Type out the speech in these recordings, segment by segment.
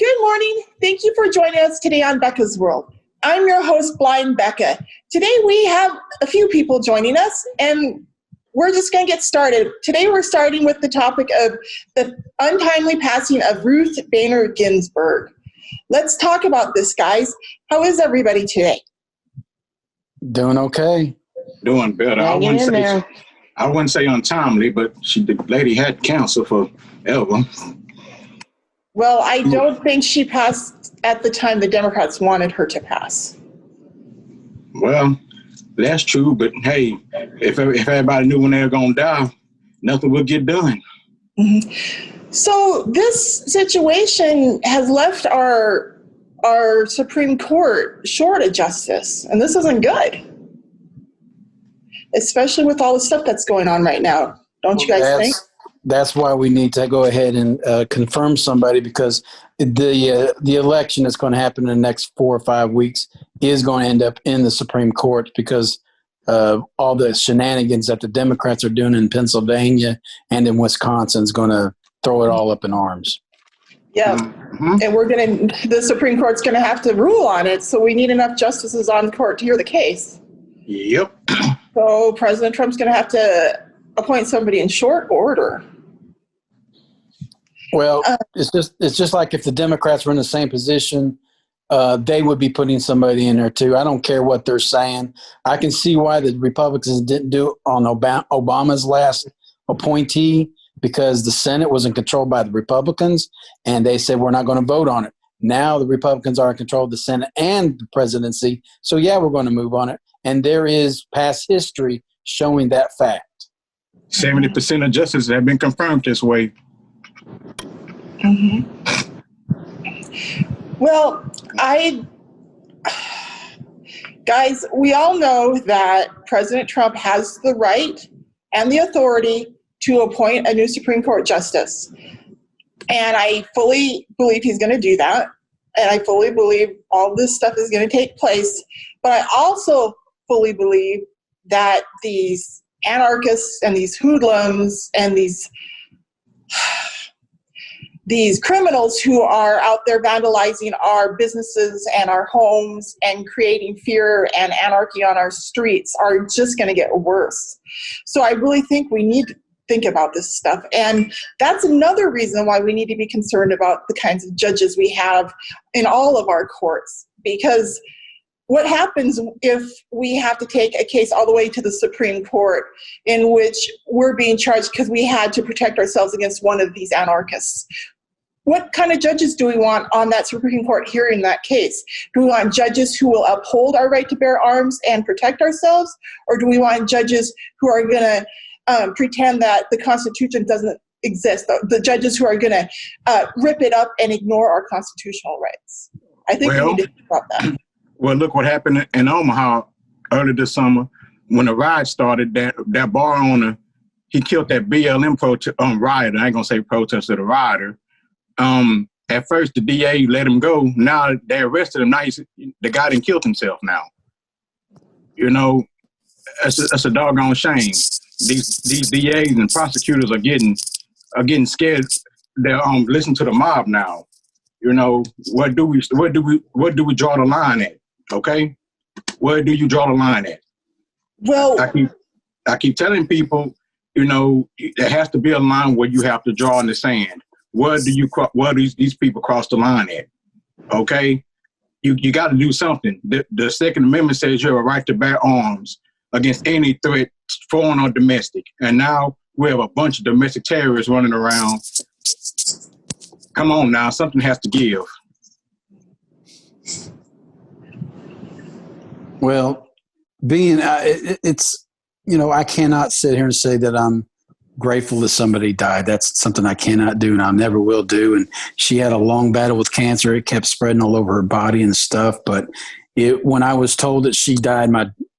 Good morning. Thank you for joining us today on Becca's World. I'm your host, Blind Becca. Today we have a few people joining us, and we're just going to get started. Today we're starting with the topic of the untimely passing of Ruth Bader Ginsburg. Let's talk about this, guys. How is everybody today? Doing okay. Doing better. I wouldn't say untimely, but the lady had cancer forever. Well, I don't think she passed at the time the Democrats wanted her to pass. Well, that's true, but hey, if everybody knew when they were going to die, nothing would get done. Mm-hmm. So this situation has left our Supreme Court short of justice, and this isn't good, especially with all the stuff that's going on right now. Don't you guys think? That's why we need to go ahead and confirm somebody, because the election that's going to happen in the next 4 or 5 weeks is going to end up in the Supreme Court because all the shenanigans that the Democrats are doing in Pennsylvania and in Wisconsin is going to throw it all up in arms. Yeah, and the Supreme Court's going to have to rule on it, so we need enough justices on the court to hear the case. Yep. So President Trump's going to have to appoint somebody in short order. Well, it's just like if the Democrats were in the same position, they would be putting somebody in there too. I don't care what they're saying. I can see why the Republicans didn't do it on Obama's last appointee, because the Senate wasn't controlled by the Republicans, and they said, we're not going to vote on it. Now the Republicans are in control of the Senate and the presidency, so yeah, we're going to move on it. And there is past history showing that fact. 70% of justices have been confirmed this way. Mm-hmm. Well, guys, we all know that President Trump has the right and the authority to appoint a new Supreme Court justice. And I fully believe he's going to do that. And I fully believe all this stuff is going to take place. But I also fully believe that these anarchists and these hoodlums and these criminals who are out there vandalizing our businesses and our homes and creating fear and anarchy on our streets are just going to get worse. So I really think we need to think about this stuff. And that's another reason why we need to be concerned about the kinds of judges we have in all of our courts. Because what happens if we have to take a case all the way to the Supreme Court in which we're being charged because we had to protect ourselves against one of these anarchists? What kind of judges do we want on that Supreme Court hearing that case? Do we want judges who will uphold our right to bear arms and protect ourselves? Or do we want judges who are going to pretend that the Constitution doesn't exist? The judges who are going to rip it up and ignore our constitutional rights? I think we need to think about that. Well, look what happened in Omaha early this summer when the riot started. That bar owner, he killed that BLM rioter. I ain't gonna say protester, the rioter. At first the DA let him go. Now they arrested him. Now the guy done killed himself. Now, you know, that's a doggone shame. These DAs and prosecutors are getting scared. They're listen to the mob now. You know, where do we draw the line at? Okay, where do you draw the line at? Well, I keep telling people, you know, there has to be a line where you have to draw in the sand. Where do these people cross the line at? Okay, you got to do something. The Second Amendment says you have a right to bear arms against any threat, foreign or domestic. And now we have a bunch of domestic terrorists running around. Come on now, something has to give. Well, it's, you know, I cannot sit here and say that I'm grateful that somebody died. That's something I cannot do, and I never will do. And she had a long battle with cancer. It kept spreading all over her body and stuff. But when I was told that she died,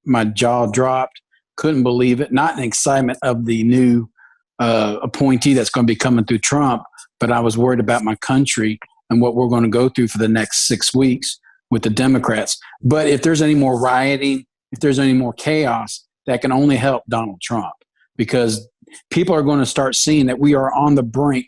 my jaw dropped. Couldn't believe it. Not in excitement of the new appointee that's going to be coming through Trump, but I was worried about my country and what we're going to go through for the next 6 weeks with the Democrats. But if there's any more rioting, if there's any more chaos, that can only help Donald Trump, because people are going to start seeing that we are on the brink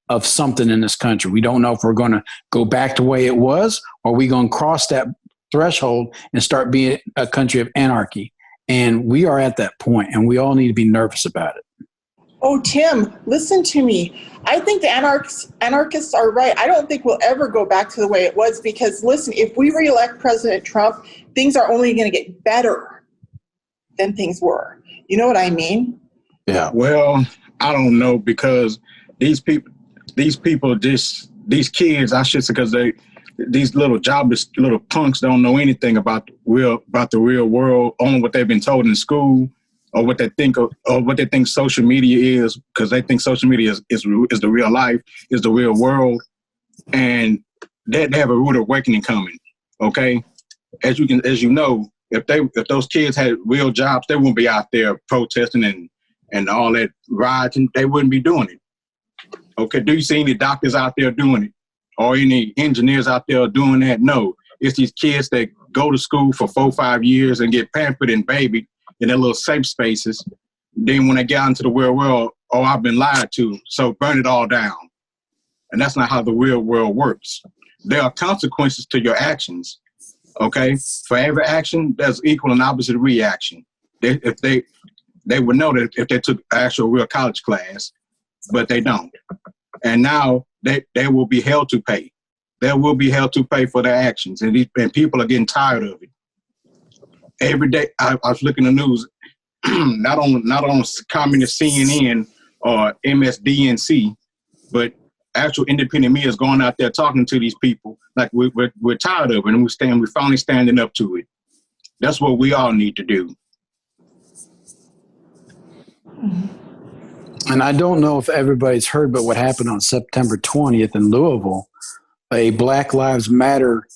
of something in this country. We don't know if we're going to go back to the way it was, or we going to cross that threshold and start being a country of anarchy. And we are at that point, and we all need to be nervous about it. Oh, Tim, listen to me. I think the anarchists are right. I don't think we'll ever go back to the way it was because, listen, if we reelect President Trump, things are only going to get better than things were. You know what I mean? Yeah. Well, I don't know because these people, these kids, I should say, because these little jobless little punks don't know anything about the real world, only what they've been told in school, or what they think social media is, because they think social media is the real life, is the real world, and they have a rude awakening coming. Okay, as you know, if those kids had real jobs, they wouldn't be out there protesting and all that rioting. They wouldn't be doing it. Okay, do you see any doctors out there doing it, or any engineers out there doing that? No, it's these kids that go to school for 4 or 5 years and get pampered and babied in their little safe spaces. Then when they get out into the real world, oh, I've been lied to, so burn it all down. And that's not how the real world works. There are consequences to your actions, okay? For every action, there's equal and opposite reaction. They would know that if they took actual real college class, but they don't. And now they will be held to pay. They will be held to pay for their actions, and people are getting tired of it. Every day, I was looking at the news, not on communist CNN or MSDNC, but actual independent media is going out there talking to these people like we're tired of it, and we're finally standing up to it. That's what we all need to do. And I don't know if everybody's heard, but what happened on September 20th in Louisville, a Black Lives Matter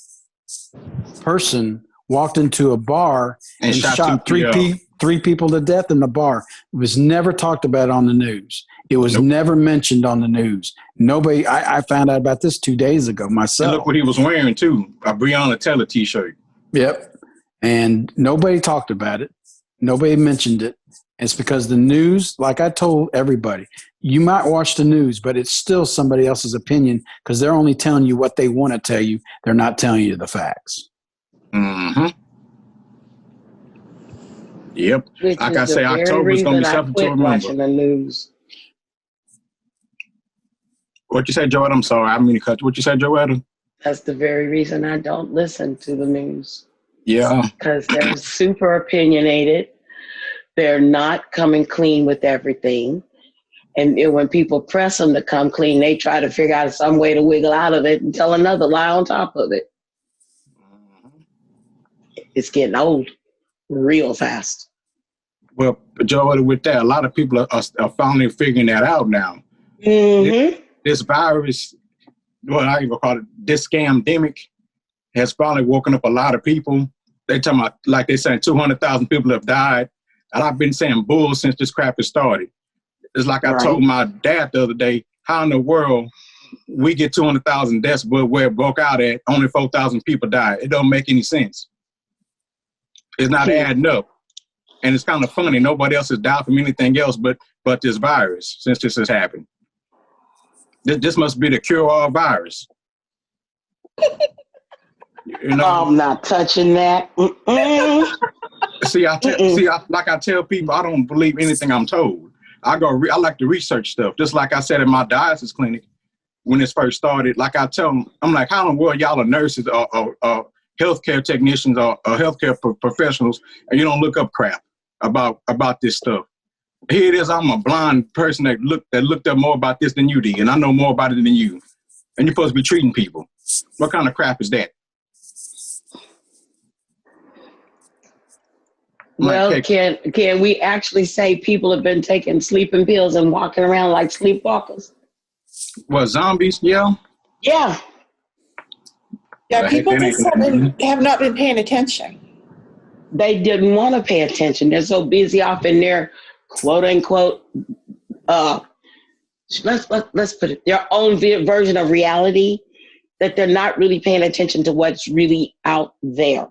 person walked into a bar and shot three people to death in the bar. It was never talked about on the news. It was never mentioned on the news. Nobody. I found out about this 2 days ago myself. And look what he was wearing too, a Breonna Taylor T-shirt. Yep. And nobody talked about it. Nobody mentioned it. It's because the news, like I told everybody, you might watch the news, but it's still somebody else's opinion because they're only telling you what they want to tell you. They're not telling you the facts. Mm-hmm. Yep. Like I say, October is going to be something to remember. Watching the news. What you say, Joetta? I'm sorry, I didn't mean to cut you. What you say, Joetta? That's the very reason I don't listen to the news. Yeah. Because they're super opinionated. They're not coming clean with everything. And when people press them to come clean, they try to figure out some way to wiggle out of it and tell another lie on top of it. It's getting old real fast. Well, Joe, with that, a lot of people are finally figuring that out now. Mm-hmm. This virus, well, I ain't gonna call it this scamdemic, has finally woken up a lot of people. They talking about, like they saying 200,000 people have died. And I've been saying bull since this crap has started. It's like I told my dad the other day, how in the world we get 200,000 deaths, but where it broke out at, only 4,000 people died. It don't make any sense. It's not adding up. And it's kind of funny. Nobody else has died from anything else but this virus since this has happened. This must be the cure-all virus. You know? I'm not touching that. See, like I tell people, I don't believe anything I'm told. I like to research stuff. Just like I said in my dialysis clinic when this first started. Like I tell them, I'm like, how in the world y'all are nurses or healthcare technicians or healthcare professionals, and you don't look up crap about this stuff? Here it is. I'm a blind person that looked up more about this than you did, and I know more about it than you. And you're supposed to be treating people. What kind of crap is that? Well, can we actually say people have been taking sleeping pills and walking around like sleepwalkers? What, zombies? Yeah. Yeah. Yeah, people just have not been paying attention. They didn't want to pay attention. They're so busy off in their quote unquote, let's put it, their own version of reality, that they're not really paying attention to what's really out there.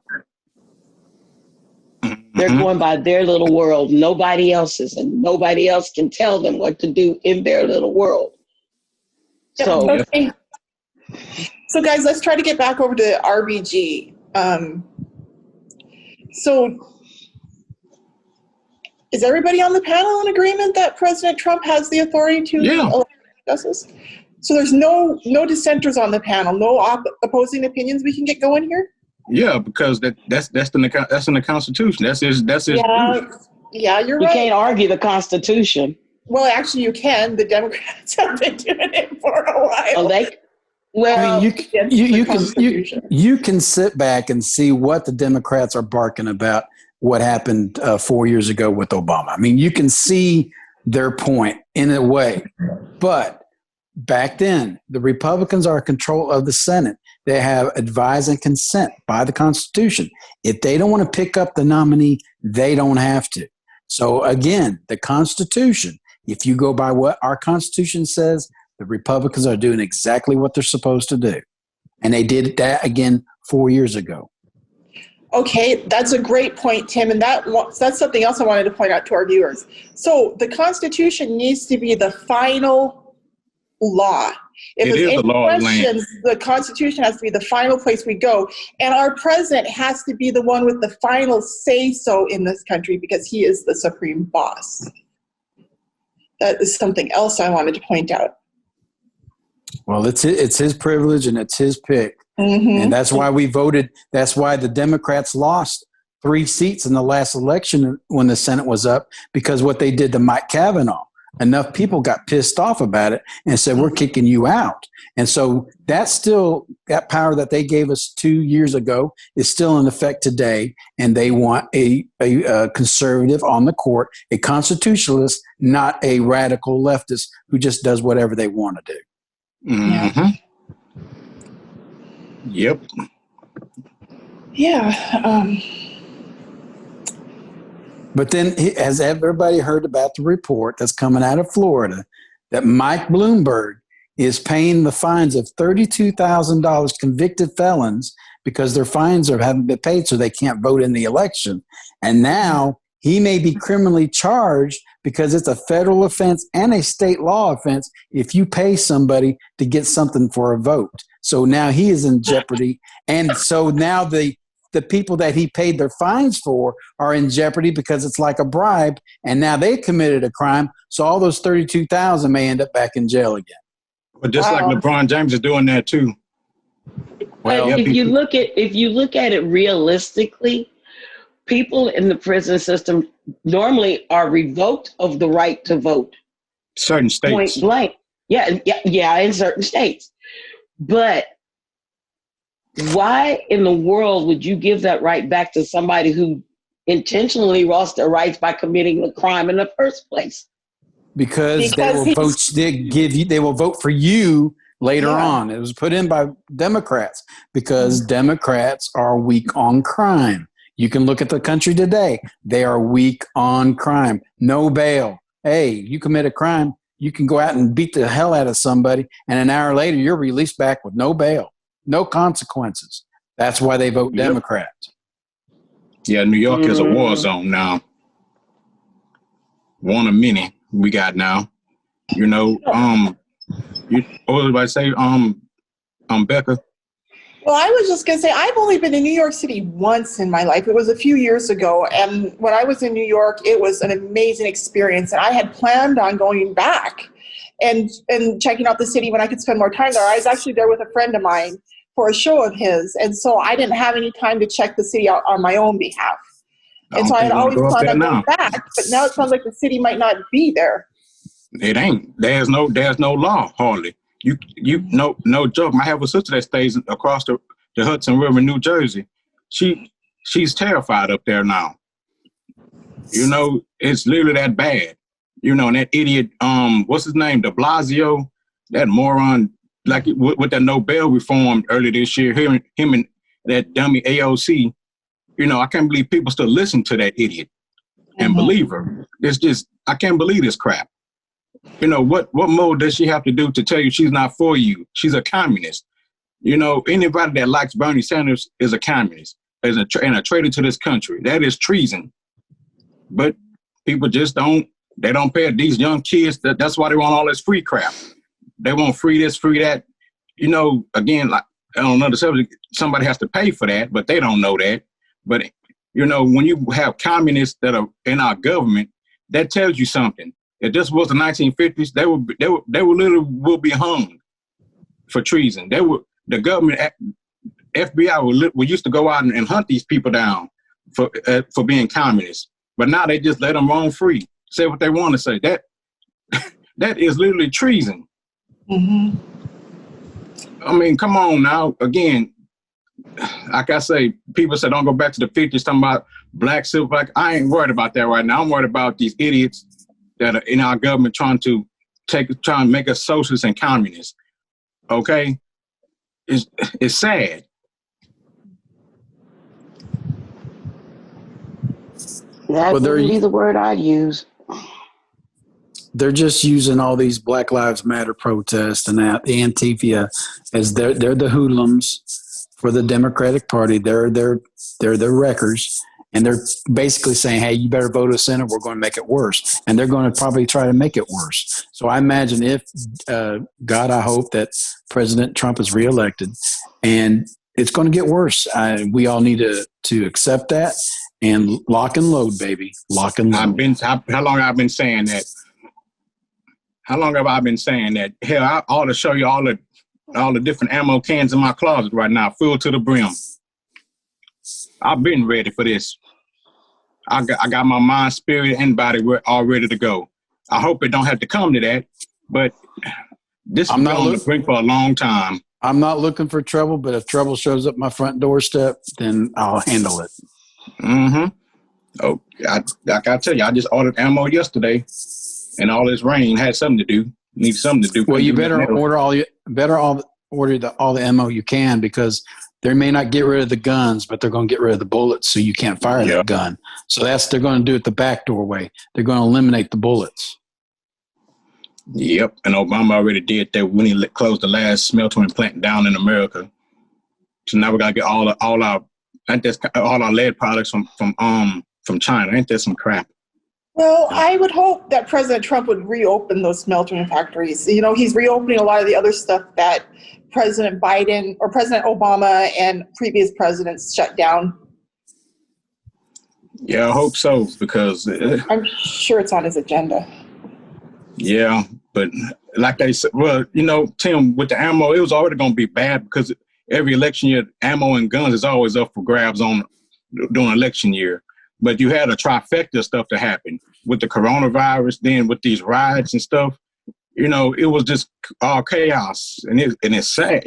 They're going by their little world, nobody else's, and nobody else can tell them what to do in their little world. So, okay. So guys, let's try to get back over to RBG. So is everybody on the panel in agreement that President Trump has the authority to elect justice? So there's no dissenters on the panel, no opposing opinions. We can get going here. Yeah, because that's in the Constitution. That's his. Yeah, you're you right. You can't argue the Constitution. Well, actually, you can. The Democrats have been doing it for a while. I mean, you can sit back and see what the Democrats are barking about. What happened 4 years ago with Obama? I mean, you can see their point in a way, but back then the Republicans are in control of the Senate. They have advise and consent by the Constitution. If they don't want to pick up the nominee, they don't have to. So again, the Constitution, if you go by what our Constitution says, the Republicans are doing exactly what they're supposed to do. And they did that again 4 years ago. Okay, that's a great point, Tim. And that's something else I wanted to point out to our viewers. So the Constitution needs to be the final law. If there's any questions, the Constitution has to be the final place we go. And our president has to be the one with the final say-so in this country because he is the supreme boss. That is something else I wanted to point out. Well, it's his privilege and it's his pick. Mm-hmm. And that's why we voted. That's why the Democrats lost 3 seats in the last election when the Senate was up, because what they did to Mike Kavanaugh. Enough people got pissed off about it and said, we're kicking you out. And so that's still, that power that they gave us 2 years ago is still in effect today. And they want a conservative on the court, a constitutionalist, not a radical leftist who just does whatever they want to do. Mm-hmm. Yep. Yeah. But then, has everybody heard about the report that's coming out of Florida that Mike Bloomberg is paying the fines of $32,000 convicted felons because their fines haven't been paid, so they can't vote in the election. And now he may be criminally charged because it's a federal offense and a state law offense if you pay somebody to get something for a vote. So now he is in jeopardy. And so now the people that he paid their fines for are in jeopardy because it's like a bribe, and now they committed a crime. So all those 32,000 may end up back in jail again. But just like LeBron James is doing that too. Well, if you look at it realistically, people in the prison system normally are revoked of the right to vote. Certain states. Point blank. Yeah, in certain states. But why in the world would you give that right back to somebody who intentionally lost their rights by committing the crime in the first place? Because they will vote. They will vote for you later on. It was put in by Democrats because Democrats are weak on crime. You can look at the country today. They are weak on crime. No bail. Hey, you commit a crime, you can go out and beat the hell out of somebody, and an hour later you're released back with no bail. No consequences. That's why they vote Democrat. Yeah, New York is a war zone now. One of many we got now. You know, what was I say, Becca? Well, I was just going to say, I've only been in New York City once in my life. It was a few years ago. And when I was in New York, it was an amazing experience. And I had planned on going back and checking out the city when I could spend more time there. I was actually there with a friend of mine for a show of his. And so I didn't have any time to check the city out on my own behalf. And so I had always planned on going back. But now it sounds like the city might not be there. It ain't. There's no law, hardly. You no joke. I have a sister that stays across the Hudson River in New Jersey. She's terrified up there now. You know, it's literally that bad. You know, and that idiot, what's his name, de Blasio, that moron, like with that Nobel reform earlier this year, him and that dummy AOC. You know, I can't believe people still listen to that idiot and believe her. It's just, I can't believe this crap. You know, what more does she have to do to tell you she's not for you? She's a communist. You know, anybody that likes Bernie Sanders is a communist and a traitor to this country. That is treason. But people just don't pay these young kids. That's why they want all this free crap. they won't free this, free that. Again, like on another subject, somebody has to pay for that, but they don't know that. But when you have communists that are in our government, that tells you something. If this was the 1950s, they would literally will be hung for treason. The government, FBI would used to go out and hunt these people down for being communists. But now they just let them roam free, say what they want to say. That is literally treason. Mm-hmm. I mean, come on now. Again, like I say, people say don't go back to the 50s, talking about black civil rights. I ain't worried about that right now. I'm worried about these idiots that are in our government trying to make us socialists and communists. Okay? It's sad. That would be the word I'd use. They're just using all these Black Lives Matter protests and the Antifa as they're the hoodlums for the Democratic Party. They're the wreckers, and they're basically saying, "Hey, you better vote us in, or we're going to make it worse." And they're going to probably try to make it worse. So I imagine if God, I hope that President Trump is reelected, and it's going to get worse. We all need to accept that and lock and load, baby, lock and load. How long I've been saying that? How long have I been saying that? Hell, I ought to show you all the different ammo cans in my closet right now, filled to the brim. I've been ready for this. I got my mind, spirit, and body all ready to go. I hope it don't have to come to that, but this has been on the brink for a long time. I'm not looking for trouble, but if trouble shows up my front doorstep, then I'll handle it. Mm-hmm. Oh, like I tell you, I just ordered ammo yesterday. And all this rain had something to do. Need something to do. Well, you better order all the ammo you can, because they may not get rid of the guns, but they're going to get rid of the bullets, so you can't fire that gun. So they're going to do it the back door way. They're going to eliminate the bullets. Yep, and Obama already did that when he closed the last smelting plant down in America. So now we got to get all our lead products from China. Ain't that some crap? Well, I would hope that President Trump would reopen those smelting factories. He's reopening a lot of the other stuff that President Biden or President Obama and previous presidents shut down. Yeah, I hope so, because I'm sure it's on his agenda. Yeah, but like I said, well, Tim, with the ammo, it was already going to be bad, because every election year, ammo and guns is always up for grabs during election year. But you had a trifecta of stuff to happen with the coronavirus, then with these riots and stuff. It was just all chaos, and it's sad.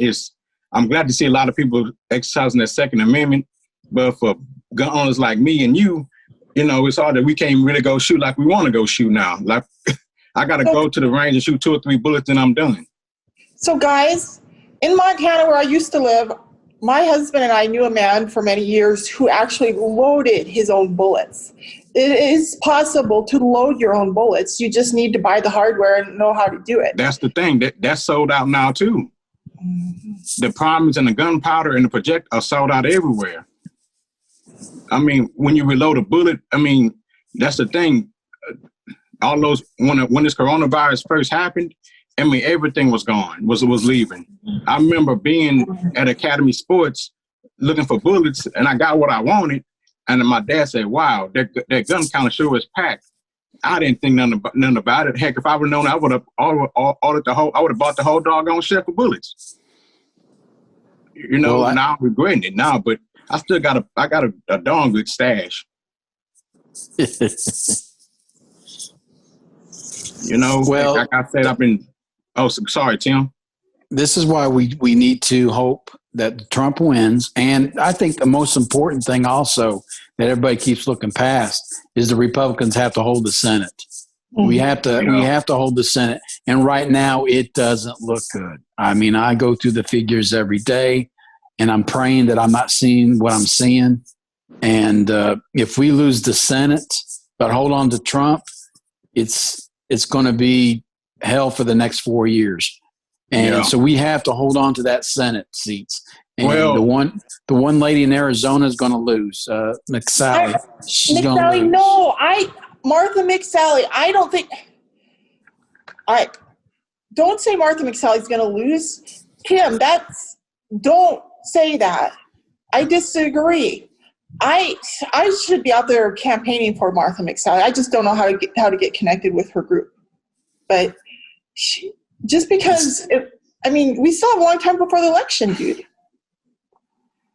I'm glad to see a lot of people exercising their Second Amendment, but for gun owners like me and you, it's hard that we can't really go shoot like we want to go shoot now. Like I got to go to the range and shoot 2 or 3 bullets, and I'm done. So, guys, in Montana, where I used to live, my husband and I knew a man for many years who actually loaded his own bullets. It is possible to load your own bullets. You just need to buy the hardware and know how to do it. That's the thing. That's sold out now, too. Mm-hmm. The primers and the gunpowder and the project are sold out everywhere. I mean, when you reload a bullet, that's the thing. All those, when this coronavirus first happened, everything was gone, was leaving. I remember being at Academy Sports looking for bullets, and I got what I wanted. And then my dad said, "Wow, that gun counter sure is packed." I didn't think nothing about it. Heck, if I would have known, I would have ordered I would have bought the whole doggone shelf of bullets. Now I'm regretting it now, but I still got a darn good stash. Well, like I said, I've been. Oh, sorry, Tim. This is why we need to hope that Trump wins. And I think the most important thing also that everybody keeps looking past is the Republicans have to hold the Senate. Mm-hmm. We have to hold the Senate. And right now it doesn't look good. I go through the figures every day, and I'm praying that I'm not seeing what I'm seeing. And if we lose the Senate but hold on to Trump, it's going to be hell for the next 4 years. And so we have to hold on to that Senate seats. And the one lady in Arizona is going to lose, McSally. She's going to lose. No, Martha McSally. I don't think. don't say Martha McSally's going to lose. Tim, don't say that. I disagree. I should be out there campaigning for Martha McSally. I just don't know how to get connected with her group. But just because, we still have a long time before the election, dude.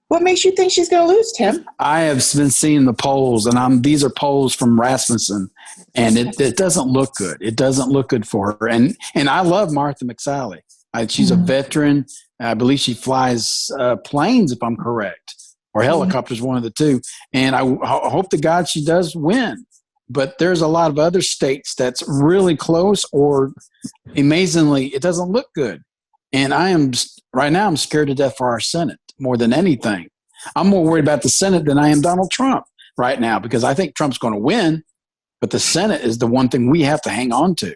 What makes you think she's going to lose, Tim? I have been seeing the polls, and these are polls from Rasmussen, and it doesn't look good. It doesn't look good for her. And I love Martha McSally. She's a veteran. I believe she flies planes, if I'm correct, or helicopters, one of the two. And I hope to God she does win. But there's a lot of other states that's really close, or amazingly, it doesn't look good. And right now I'm scared to death for our Senate more than anything. I'm more worried about the Senate than I am Donald Trump right now, because I think Trump's going to win, but the Senate is the one thing we have to hang on to.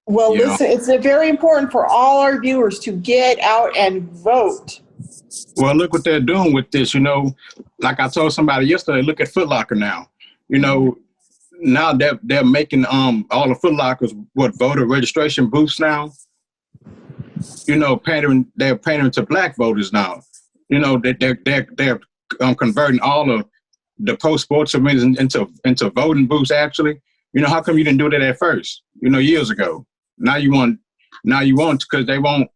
Well, listen, it's very important for all our viewers to get out and vote. Well, look what they're doing with this. Like I told somebody yesterday, look at Foot Locker now. Now they're making all the Foot Lockers voter registration booths now. They're pandering to black voters now. They're converting all of the post-sports events into voting booths. Actually, how come you didn't do that at first? Years ago. Now you want because they won't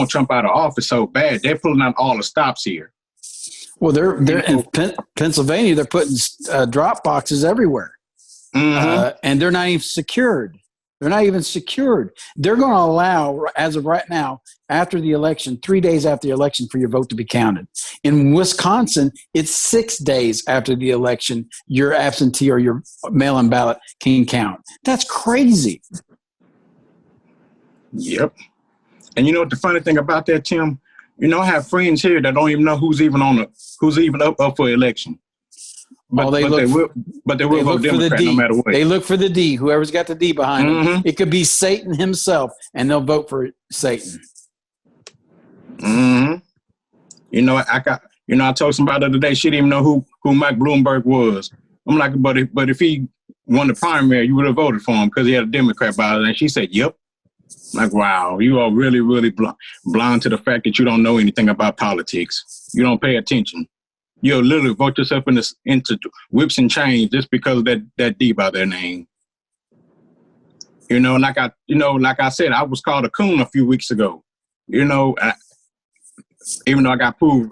Trump out of office so bad. They're pulling out all the stops here. Well, they're in Pennsylvania. They're putting drop boxes everywhere, and they're not even secured. They're not even secured. They're going to allow, as of right now, after the election, 3 days after the election, for your vote to be counted. In Wisconsin, it's 6 days after the election, your absentee or your mail-in ballot can count. That's crazy. Yep. And what the funny thing about that, Tim? I have friends here that don't even know who's even up for election. But they will vote Democrat no matter what. They look for the D. Whoever's got the D behind them. It could be Satan himself, and they'll vote for Satan. I told somebody the other day she didn't even know who Mike Bloomberg was. I'm like, but if he won the primary, you would have voted for him because he had a Democrat by it. And she said, "Yep." I'm like, wow, you are really, really blind to the fact that you don't know anything about politics. You don't pay attention. You'll literally vote yourself into whips and chains just because of that D by their name. Like I said, I was called a coon a few weeks ago. Even though I got proved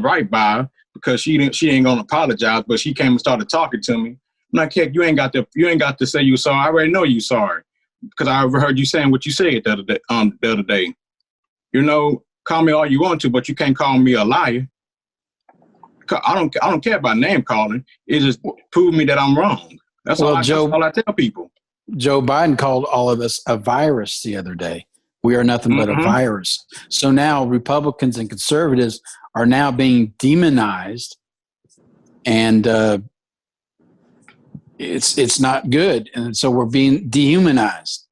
right by her because she ain't gonna apologize, but she came and started talking to me. I'm like, heck, you ain't got to say you sorry. I already know you sorry because I overheard you saying what you said the other day. Call me all you want to, but you can't call me a liar. I don't care about name calling. It just prove me that I'm wrong. That's all I tell people. Joe Biden called all of us a virus the other day. We are nothing but a virus. So now Republicans and conservatives are now being demonized, and it's not good. And so we're being dehumanized.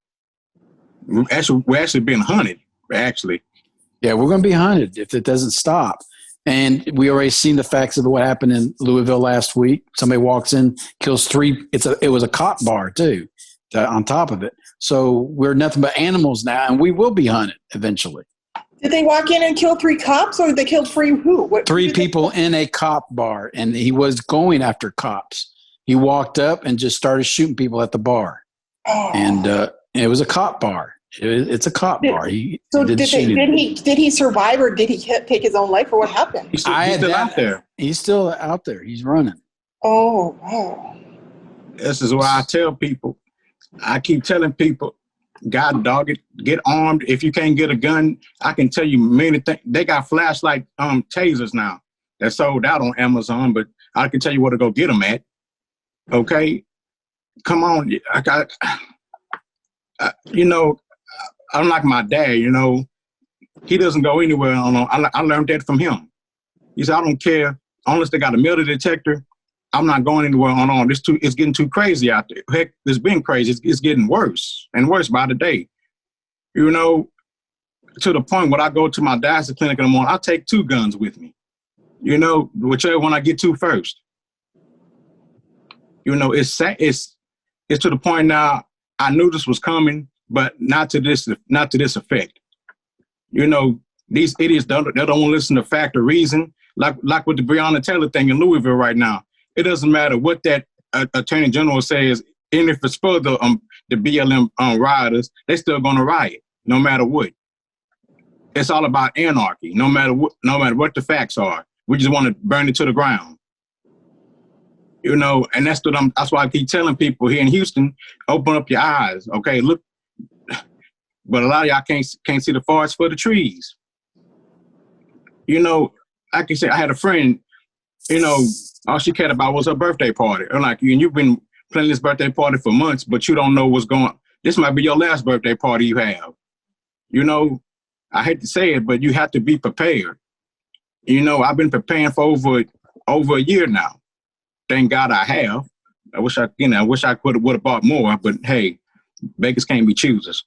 We're actually being hunted. Actually, yeah, we're going to be hunted if it doesn't stop. And we already seen the facts of what happened in Louisville last week. Somebody walks in, kills 3. It was a cop bar too, on top of it. So we're nothing but animals now, and we will be hunted eventually. Did they walk in and kill 3 cops, or did they kill 3 who? 3 people in a cop bar, and he was going after cops. He walked up and just started shooting people at the bar, and it was a cop bar. It's a cop bar. Did he survive, or did he take his own life, or what happened? He's still out there. He's still out there. He's running. Oh, wow. This is why I tell people. I keep telling people, God dog it, get armed. If you can't get a gun, I can tell you many things. They got flashlight tasers now. They're sold out on Amazon, but I can tell you where to go get them at. Okay? Come on. I'm like my dad, he doesn't go anywhere. I learned that from him. He said, I don't care. Unless they got a metal detector, I'm not going anywhere on. It's getting too crazy out there. Heck, it's been crazy. It's getting worse and worse by the day. To the point when I go to my dialysis clinic in the morning, I take 2 guns with me. Whichever one I get to first. It's to the point now, I knew this was coming, but not to this effect. You know, these idiots they don't want to listen to fact or reason. Like with the Breonna Taylor thing in Louisville right now. It doesn't matter what that attorney general says, and if it's for the BLM rioters, they're still going to riot no matter what. It's all about anarchy, no matter what the facts are. We just want to burn it to the ground. You know, and that's why I keep telling people here in Houston, open up your eyes. Okay, look, but a lot of y'all can't see the forest for the trees. You know, like I said, I had a friend, you know, all she cared about was her birthday party. I'm like, you've been planning this birthday party for months, but you don't know what's going on. This might be your last birthday party you have. You know, I hate to say it, but you have to be prepared. You know, I've been preparing for over a year now. Thank God I have. I wish I would have bought more, but hey, beggars can't be choosers.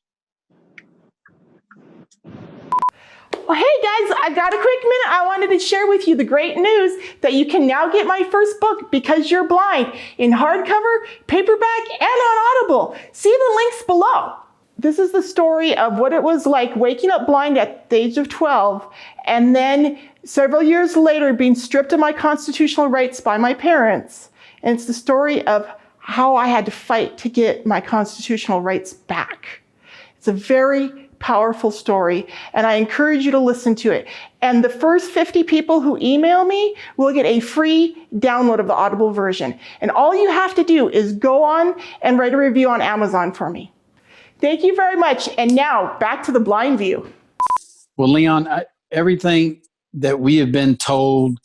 Well, hey guys, I got a quick minute. I wanted to share with you the great news that you can now get my first book, Because You're Blind, in hardcover, paperback, and on Audible. See the links below. This is the story of what it was like waking up blind at the age of 12, and then several years later being stripped of my constitutional rights by my parents. And it's the story of how I had to fight to get my constitutional rights back. It's a very powerful story, and I encourage you to listen to it. And the first 50 people who email me will get a free download of the Audible version. And all you have to do is go on and write a review on Amazon for me. Thank you very much. And now back to the blind view. Well, Leon, everything that we have been told,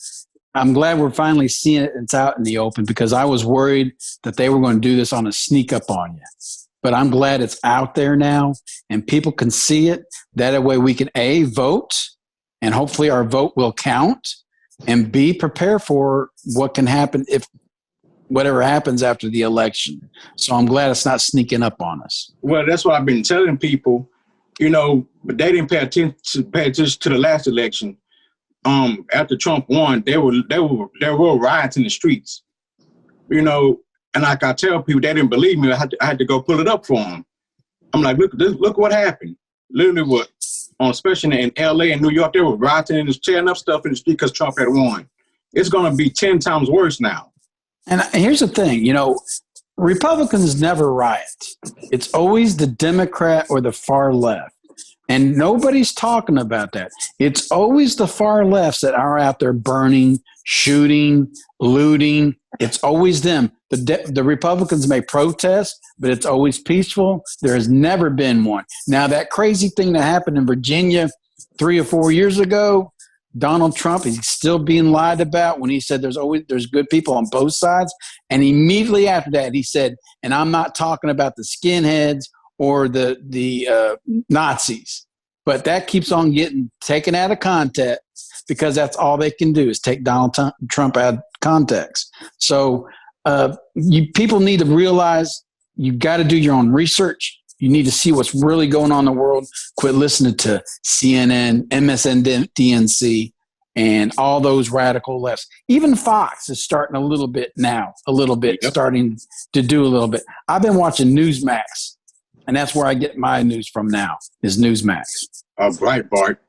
I'm glad we're finally seeing it. It's out in the open, because I was worried that they were going to do this on a sneak up on you. But I'm glad it's out there now and people can see it. That way we can A, vote, and hopefully our vote will count, and B, prepare for what can happen if whatever happens after the election. So I'm glad it's not sneaking up on us. Well, that's what I've been telling people, you know, but they didn't pay attention to the last election. After Trump won, there were riots in the streets, you know. And like I tell people, they didn't believe me. I had to go pull it up for them. I'm like, look what happened. Literally, especially in L.A. and New York, they were rioting and tearing up stuff in the street because Trump had won. It's going to be 10 times worse now. And here's the thing, you know, Republicans never riot. It's always the Democrat or the far left. And nobody's talking about that. It's always the far lefts that are out there burning, shooting, looting. It's always them. The Republicans may protest, but it's always peaceful. There has never been one. Now, that crazy thing that happened in Virginia 3 or 4 years ago, Donald Trump is still being lied about when he said there's good people on both sides. And immediately after that, he said, and I'm not talking about the skinheads or the Nazis. But that keeps on getting taken out of context, because that's all they can do is take Donald Trump out of context. So people need to realize you got to do your own research. You need to see what's really going on in the world. Quit listening to CNN, MSNBC, and all those radical lefts. Even Fox is starting a little bit now, starting to do a little bit. I've been watching Newsmax, and that's where I get my news from now, is Newsmax. Oh, right, Bart.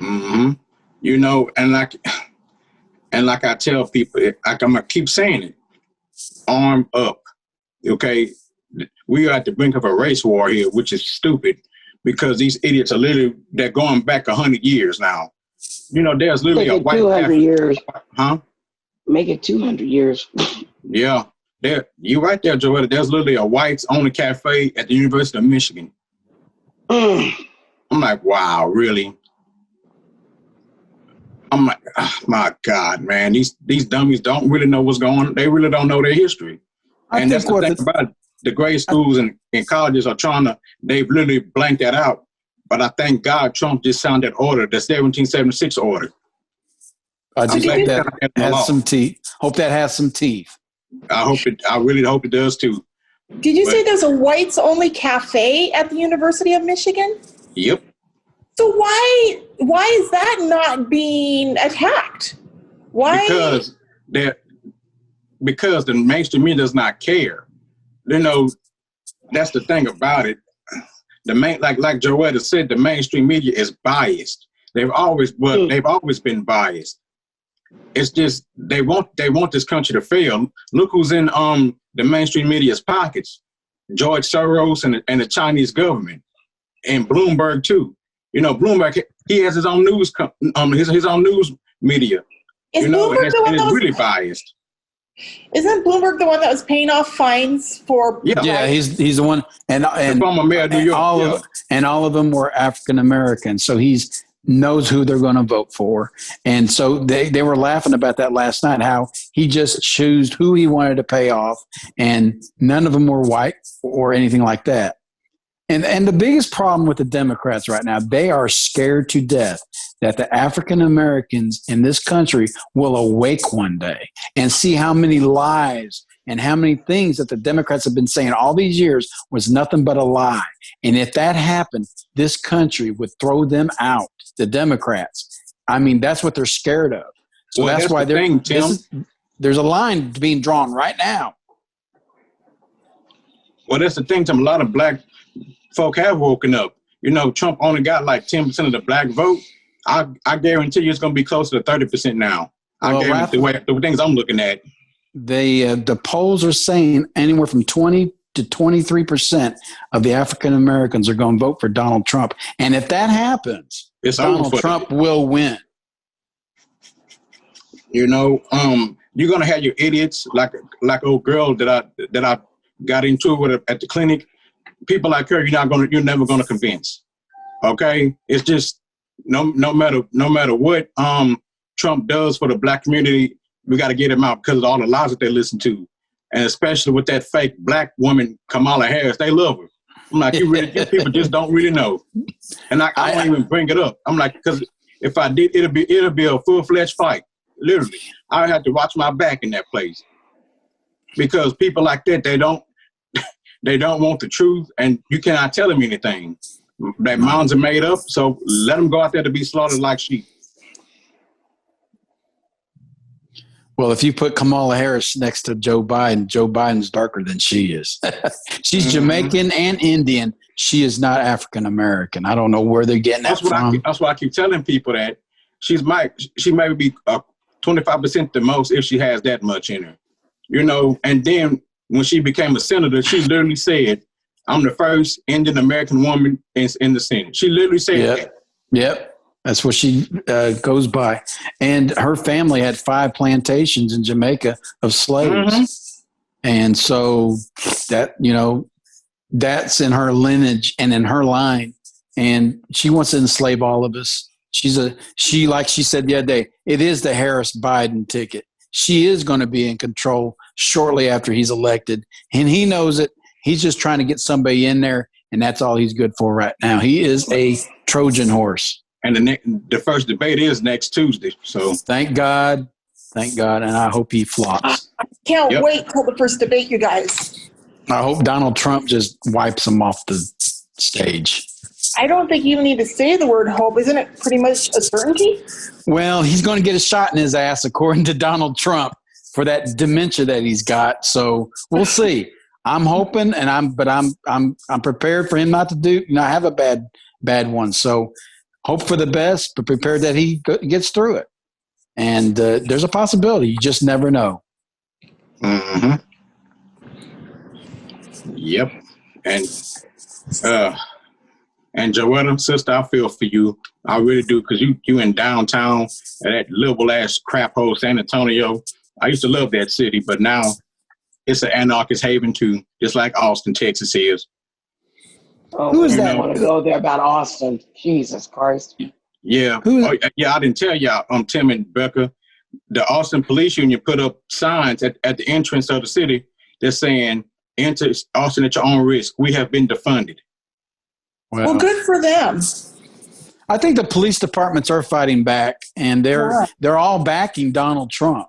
Mm-hmm. You know, and like I tell people, like I'm going to keep saying it, arm up. Okay, we are at the brink of a race war here, which is stupid, because these idiots are they're going back 100 years now. You know, there's literally a white 200 years. Huh? Make it 200 years. Yeah, you're right there, Joetta. There's literally a whites-only cafe at the University of Michigan. I'm like, wow, really? I'm like, oh, my God, man, these dummies don't really know what's going on. They really don't know their history. And that's the thing about it. The grade schools and colleges are they've literally blanked that out. But I thank God Trump just signed that order, the 1776 order. I just hope that has some teeth. Hope that has some teeth. I really hope it does too. Did you say there's a whites-only cafe at the University of Michigan? Yep. So why is that not being attacked? Why? Because the mainstream media does not care. you know, that's the thing about it. The main, like Joetta said, the mainstream media is biased. They've always been biased. It's just they want this country to fail. Look who's in the mainstream media's pockets: George Soros and the Chinese government, and Bloomberg too. You know, Bloomberg, he has his own news his own news media. Is you know, Bloomberg the one and that it's was, really biased. Isn't Bloomberg the one that was paying off fines for? Yeah, he's the one, and former mayor of New York, all of them were African American, so he's knows who they're going to vote for, and so they were laughing about that last night. How he just chose who he wanted to pay off, and none of them were white or anything like that. And the biggest problem with the Democrats right now, they are scared to death that the African Americans in this country will awake one day and see how many lies and how many things that the Democrats have been saying all these years was nothing but a lie. And if that happened, this country would throw them out, the Democrats. I mean, that's what they're scared of. So well, that's why there's a line being drawn right now. Well, that's the thing, Tim. A lot of black folk have woken up. You know, Trump only got like 10% of the black vote. I guarantee you it's going to be closer to 30% now. I guarantee the things I'm looking at. The polls are saying anywhere from 20 to 23% of the African Americans are going to vote for Donald Trump. And if that happens, Donald Trump will win. You know, you're going to have your idiots like old girl that I got into with at the clinic. People like her, you're never gonna convince. Okay, it's just no matter what Trump does for the black community, we got to get him out because of all the lies that they listen to, and especially with that fake black woman Kamala Harris, they love her. I'm like, you people just don't really know, and I don't even bring it up. I'm like, because if I did, it'll be a full-fledged fight. Literally, I have to watch my back in that place because people like that, they don't want the truth, and you cannot tell them anything. That minds are made up, so let them go out there to be slaughtered like sheep. Well, if you put Kamala Harris next to Joe Biden's darker than she is. She's Jamaican and Indian. She is not African American. I don't know where they're getting that from. That's why I keep telling people that she might be 25% the most if she has that much in her. You know, and then when she became a senator, she literally said, I'm the first Indian American woman in the Senate. She literally said that. Yep. That's what she goes by. And her family had 5 plantations in Jamaica of slaves. Mm-hmm. And so that, that's in her lineage and in her line. And she wants to enslave all of us. Like she said the other day, it is the Harris Biden ticket. She is going to be in control shortly after he's elected. And he knows it. He's just trying to get somebody in there, and that's all he's good for right now. He is a Trojan horse. And the first debate is next Tuesday. So thank God, and I hope he flops. I can't wait till the first debate, you guys. I hope Donald Trump just wipes him off the stage. I don't think you even need to say the word hope. Isn't it pretty much a certainty? Well, he's going to get a shot in his ass, according to Donald Trump, for that dementia that he's got. So we'll see. I'm hoping, I'm prepared for him not to have a bad one. So hope for the best, but prepared that he gets through it. And there's a possibility. You just never know. Mm-hmm. Yep. And Joetta, sister, I feel for you. I really do, because you in downtown at that liberal ass crap hole San Antonio. I used to love that city, but now it's an anarchist haven too, just like Austin, Texas is. Oh, who is that? I want to go there about Austin. Jesus Christ. Yeah. I didn't tell y'all. Tim and Becca. The Austin Police Union put up signs at the entrance of the city that's saying, "Enter Austin at your own risk. We have been defunded." Well, good for them. I think the police departments are fighting back, and they're all backing Donald Trump.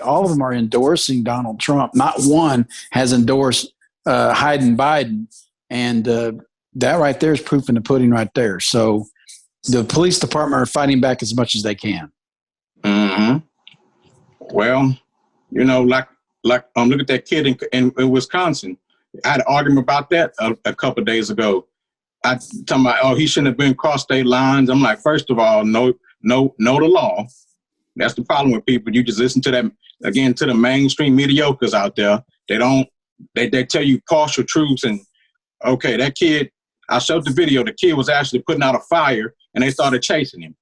All of them are endorsing Donald Trump. Not one has endorsed Biden, and that right there is proof in the pudding right there. So the police department are fighting back as much as they can. Mm-hmm. Well, like look at that kid in Wisconsin. I had an argument about that a couple of days ago. I talking about, oh, he shouldn't have been cross state lines. I'm like, first of all, know the law. That's the problem with people. You just listen to them again, to the mainstream mediocres out there. They tell you partial truths. And okay, that kid, I showed the video. The kid was actually putting out a fire, and they started chasing him.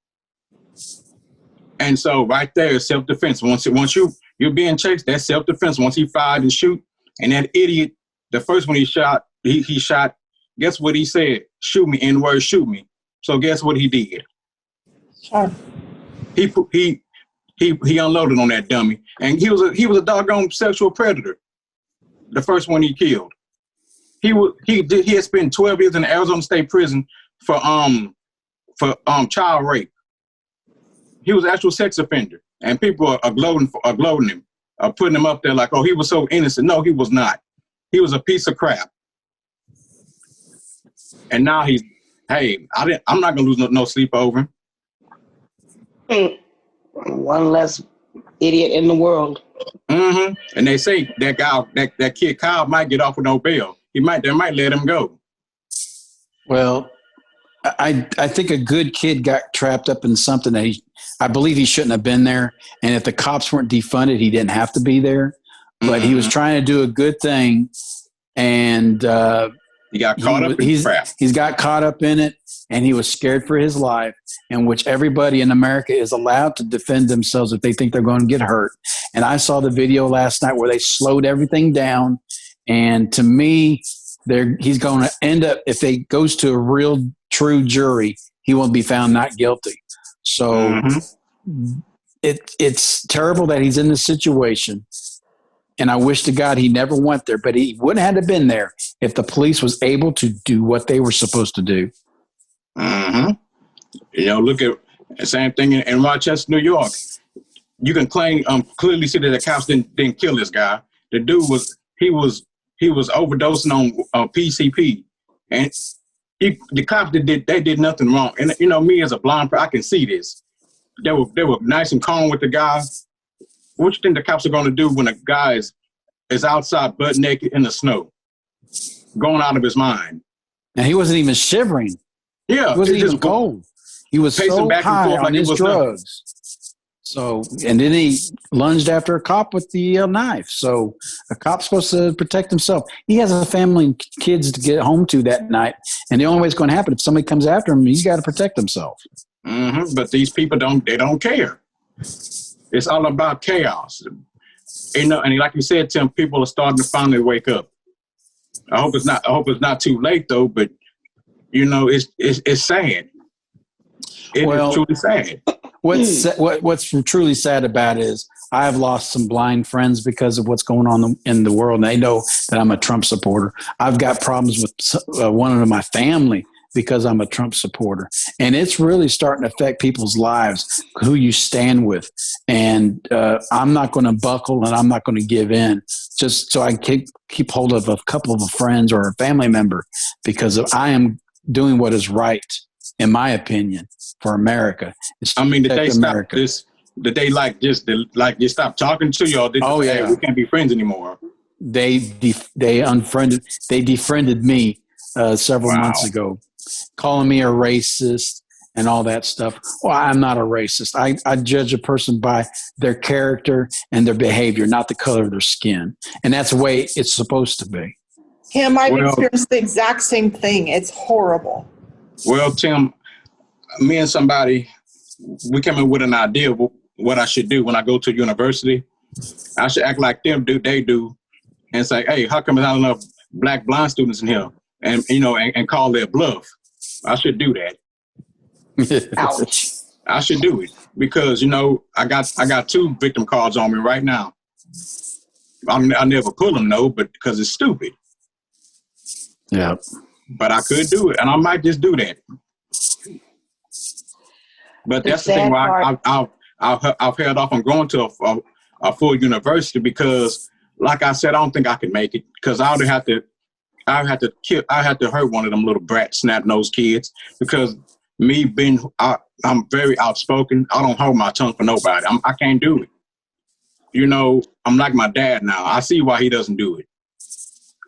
And so right there is self-defense. Once you're being chased, that's self-defense. Once he fired and shoot, and that idiot, the first one he shot, he shot. Guess what he said? Shoot me, N-word, shoot me. So guess what he did? Sure. He unloaded on that dummy, and he was a doggone sexual predator. The first one he killed. He had spent 12 years in the Arizona State Prison for child rape. He was an actual sex offender, and people are gloating him, putting him up there like, oh, he was so innocent. No, he was not. He was a piece of crap. And now I'm not gonna lose no sleep over him. One less idiot in the world. Mm-hmm. And they say that guy, that kid Kyle, might get off with no bail. They might let him go. Well, I think a good kid got trapped up in something that I believe he shouldn't have been there. And if the cops weren't defunded, he didn't have to be there. But he was trying to do a good thing, and he got caught up in crap. He's got caught up in it, and he was scared for his life, in which everybody in America is allowed to defend themselves if they think they're going to get hurt. And I saw the video last night where they slowed everything down. And to me, he's going to end up, if it goes to a real true jury, he won't be found not guilty. So it's terrible that he's in this situation. And I wish to God he never went there, but he wouldn't have been there if the police was able to do what they were supposed to do. Mm-hmm. You know, look at the same thing in Rochester, New York. You can clearly see that the cops didn't kill this guy. The dude was overdosing on PCP, and the cops did nothing wrong. And you know, me as a blind person, I can see this. They were nice and calm with the guy. What you think the cops are going to do when a guy is outside butt naked in the snow, going out of his mind? And he wasn't even shivering. Yeah, he wasn't even cold. He was so high on his drugs. So, and then he lunged after a cop with the knife. So a cop's supposed to protect himself. He has a family and kids to get home to that night. And the only way it's going to happen, if somebody comes after him, he's got to protect himself. Mm-hmm. But these people don't care. It's all about chaos. You know, and like you said, Tim, people are starting to finally wake up. I hope it's not too late though, but you know, it's sad. It is truly sad. What's truly sad about it is I've lost some blind friends because of what's going on in the world. And they know that I'm a Trump supporter. I've got problems with one of my family because I'm a Trump supporter. And it's really starting to affect people's lives, who you stand with. And I'm not going to buckle and I'm not going to give in just so I can keep hold of a couple of friends or a family member, because I am doing what is right, in my opinion, for America. I mean, did they stop this? Did they they stop talking to you? Or did they say, we can't be friends anymore? They defriended me several months ago, calling me a racist and all that stuff. Well, I'm not a racist. I judge a person by their character and their behavior, not the color of their skin. And that's the way it's supposed to be. Tim, I've experienced the exact same thing. It's horrible. Well, Tim, me and somebody, we came in with an idea of what I should do when I go to university. I should act like they do and say, hey, how come there's not enough black blind students in here? And, you know, and call their bluff. I should do that. Ouch. I should do it because, you know, I got 2 victim cards on me right now. I never pull them, though, but because it's stupid. Yeah. But I could do it, and I might just do that. But that's the thing why I've held off on going to a full university because, like I said, I don't think I can make it because I would have to hurt one of them little brat snap-nosed kids because I'm very outspoken. I don't hold my tongue for nobody. I can't do it. You know, I'm like my dad now. I see why he doesn't do it.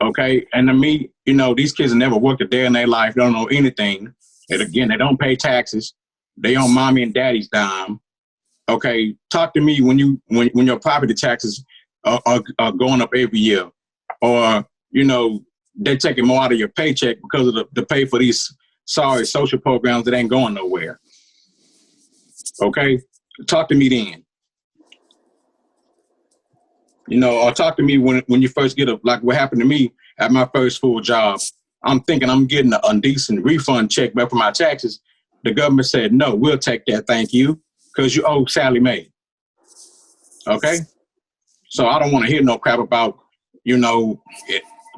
Okay, and to me, these kids have never worked a day in their life, don't know anything. And again, they don't pay taxes. They on mommy and daddy's dime. Okay, talk to me when your property taxes are going up every year, or they're taking more out of your paycheck because of the pay for these sorry social programs that ain't going nowhere. Okay, talk to me then. Or talk to me when you first get like what happened to me at my first full job. I'm thinking I'm getting a decent refund check back for my taxes. The government said, no, we'll take that, thank you, because you owe Sally Mae. Okay? So I don't want to hear no crap about,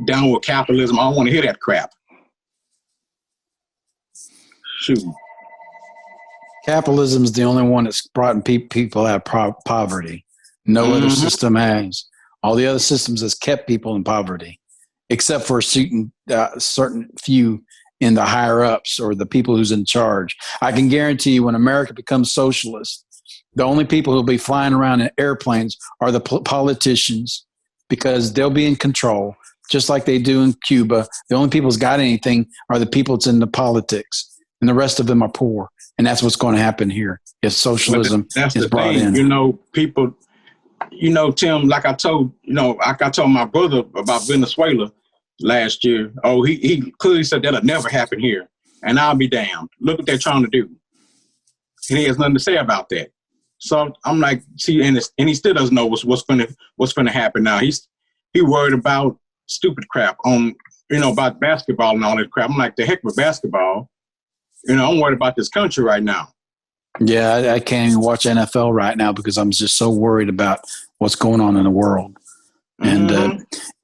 downward capitalism. I don't want to hear that crap. Shoot. Capitalism is the only one that's brought people out of poverty. No other system has. All the other systems has kept people in poverty, except for a certain few in the higher ups or the people who's in charge. I can guarantee you when America becomes socialist, the only people who will be flying around in airplanes are the politicians, because they'll be in control, just like they do in Cuba. The only people who's got anything are the people that's in the politics, and the rest of them are poor. And that's what's going to happen here if socialism is brought in. People, Tim, like I told my brother about Venezuela last year. Oh, he clearly said that'll never happen here. And I'll be damned. Look what they're trying to do. And he has nothing to say about that. So I'm like, see, and he still doesn't know what's going to happen now. He worried about stupid crap on, about basketball and all that crap. I'm like, the heck with basketball. I'm worried about this country right now. Yeah, I can't even watch NFL right now because I'm just so worried about what's going on in the world. And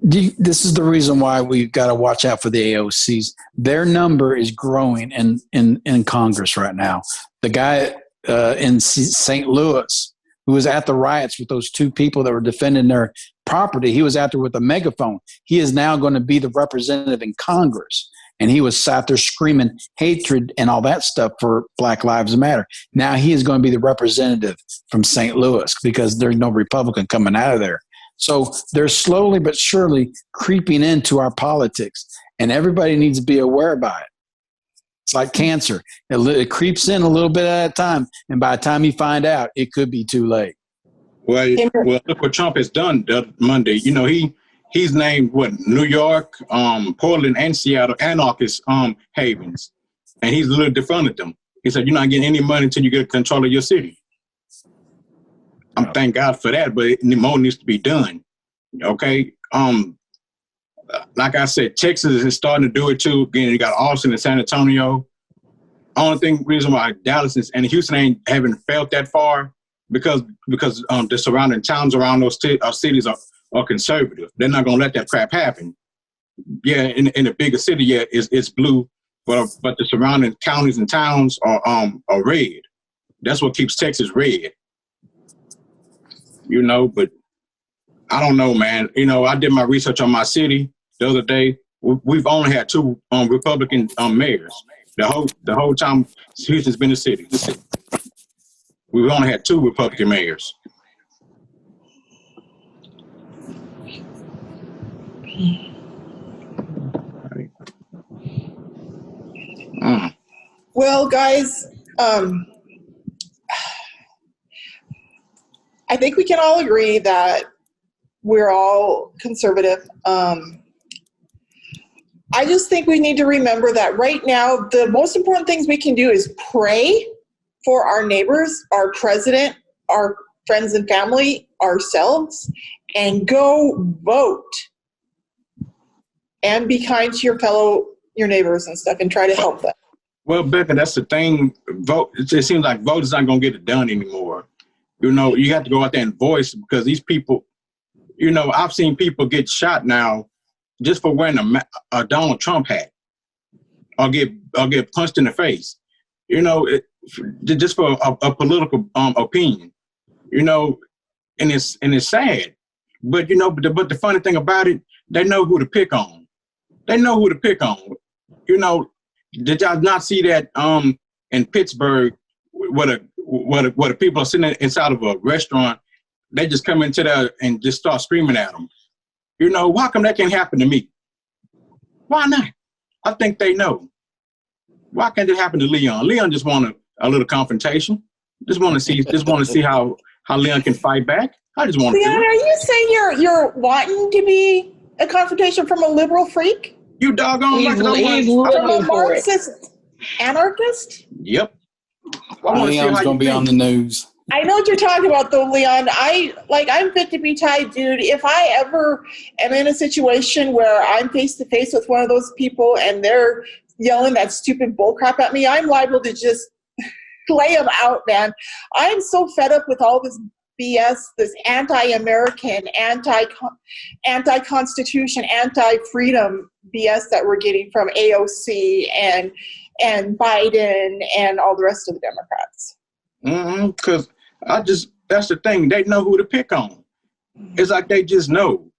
this is the reason why we've got to watch out for the AOCs. Their number is growing in Congress right now. The guy in St. Louis who was at the riots with those two people that were defending their property, he was out there with a megaphone. He is now going to be the representative in Congress. And he was sat there screaming hatred and all that stuff for Black Lives Matter. Now he is going to be the representative from St. Louis because there's no Republican coming out of there. So they're slowly but surely creeping into our politics, and everybody needs to be aware about it. It's like cancer. It creeps in a little bit at a time, and by the time you find out, it could be too late. Well, look what Trump has done Monday. He's named New York, Portland, and Seattle anarchist havens, and he's a little defunded them. He said, "You're not getting any money until you get control of your city." Thank God for that, but more needs to be done. Okay, like I said, Texas is starting to do it too. Again, you got Austin and San Antonio. Only reason why Dallas and Houston haven't felt that far because the surrounding towns around those cities are conservative. They're not going to let that crap happen. Yeah, in the bigger city, yeah, it's blue, but the surrounding counties and towns are red. That's what keeps Texas red. But I don't know, man. I did my research on my city the other day. We've only had two Republican mayors the whole time Houston's been a city. We've only had two Republican mayors. Well, guys, I think we can all agree that we're all conservative. I just think we need to remember that right now, the most important things we can do is pray for our neighbors, our president, our friends and family, ourselves, and go vote. And be kind to your neighbors and stuff, and try to help them. Well, Becca, that's the thing. Vote. It seems like vote is not going to get it done anymore. You have to go out there and voice because these people, I've seen people get shot now just for wearing a Donald Trump hat or get punched in the face, just for a political opinion, and it's sad. But but the funny thing about it, they know who to pick on. Did y'all not see that in Pittsburgh, where the people are sitting inside of a restaurant, they just come into there and just start screaming at them. Why come that can't happen to me? Why not? I think they know. Why can't it happen to Leon? Leon just want a little confrontation. Just want to see how Leon can fight back. I just want to. Leon, are you saying you're wanting to be a confrontation from a liberal freak? You doggone He's right. looking From a for it. Marxist anarchist? Yep. Leon's going to be on the news. I know what you're talking about, though, Leon. I'm fit to be tied, dude. If I ever am in a situation where I'm face to face with one of those people and they're yelling that stupid bullcrap at me, I'm liable to just lay them out, man. I'm so fed up with all this BS, this anti-American, anti-constitution, anti-freedom BS that we're getting from AOC and Biden and all the rest of the Democrats. Because that's the thing. They know who to pick on. It's like they just know.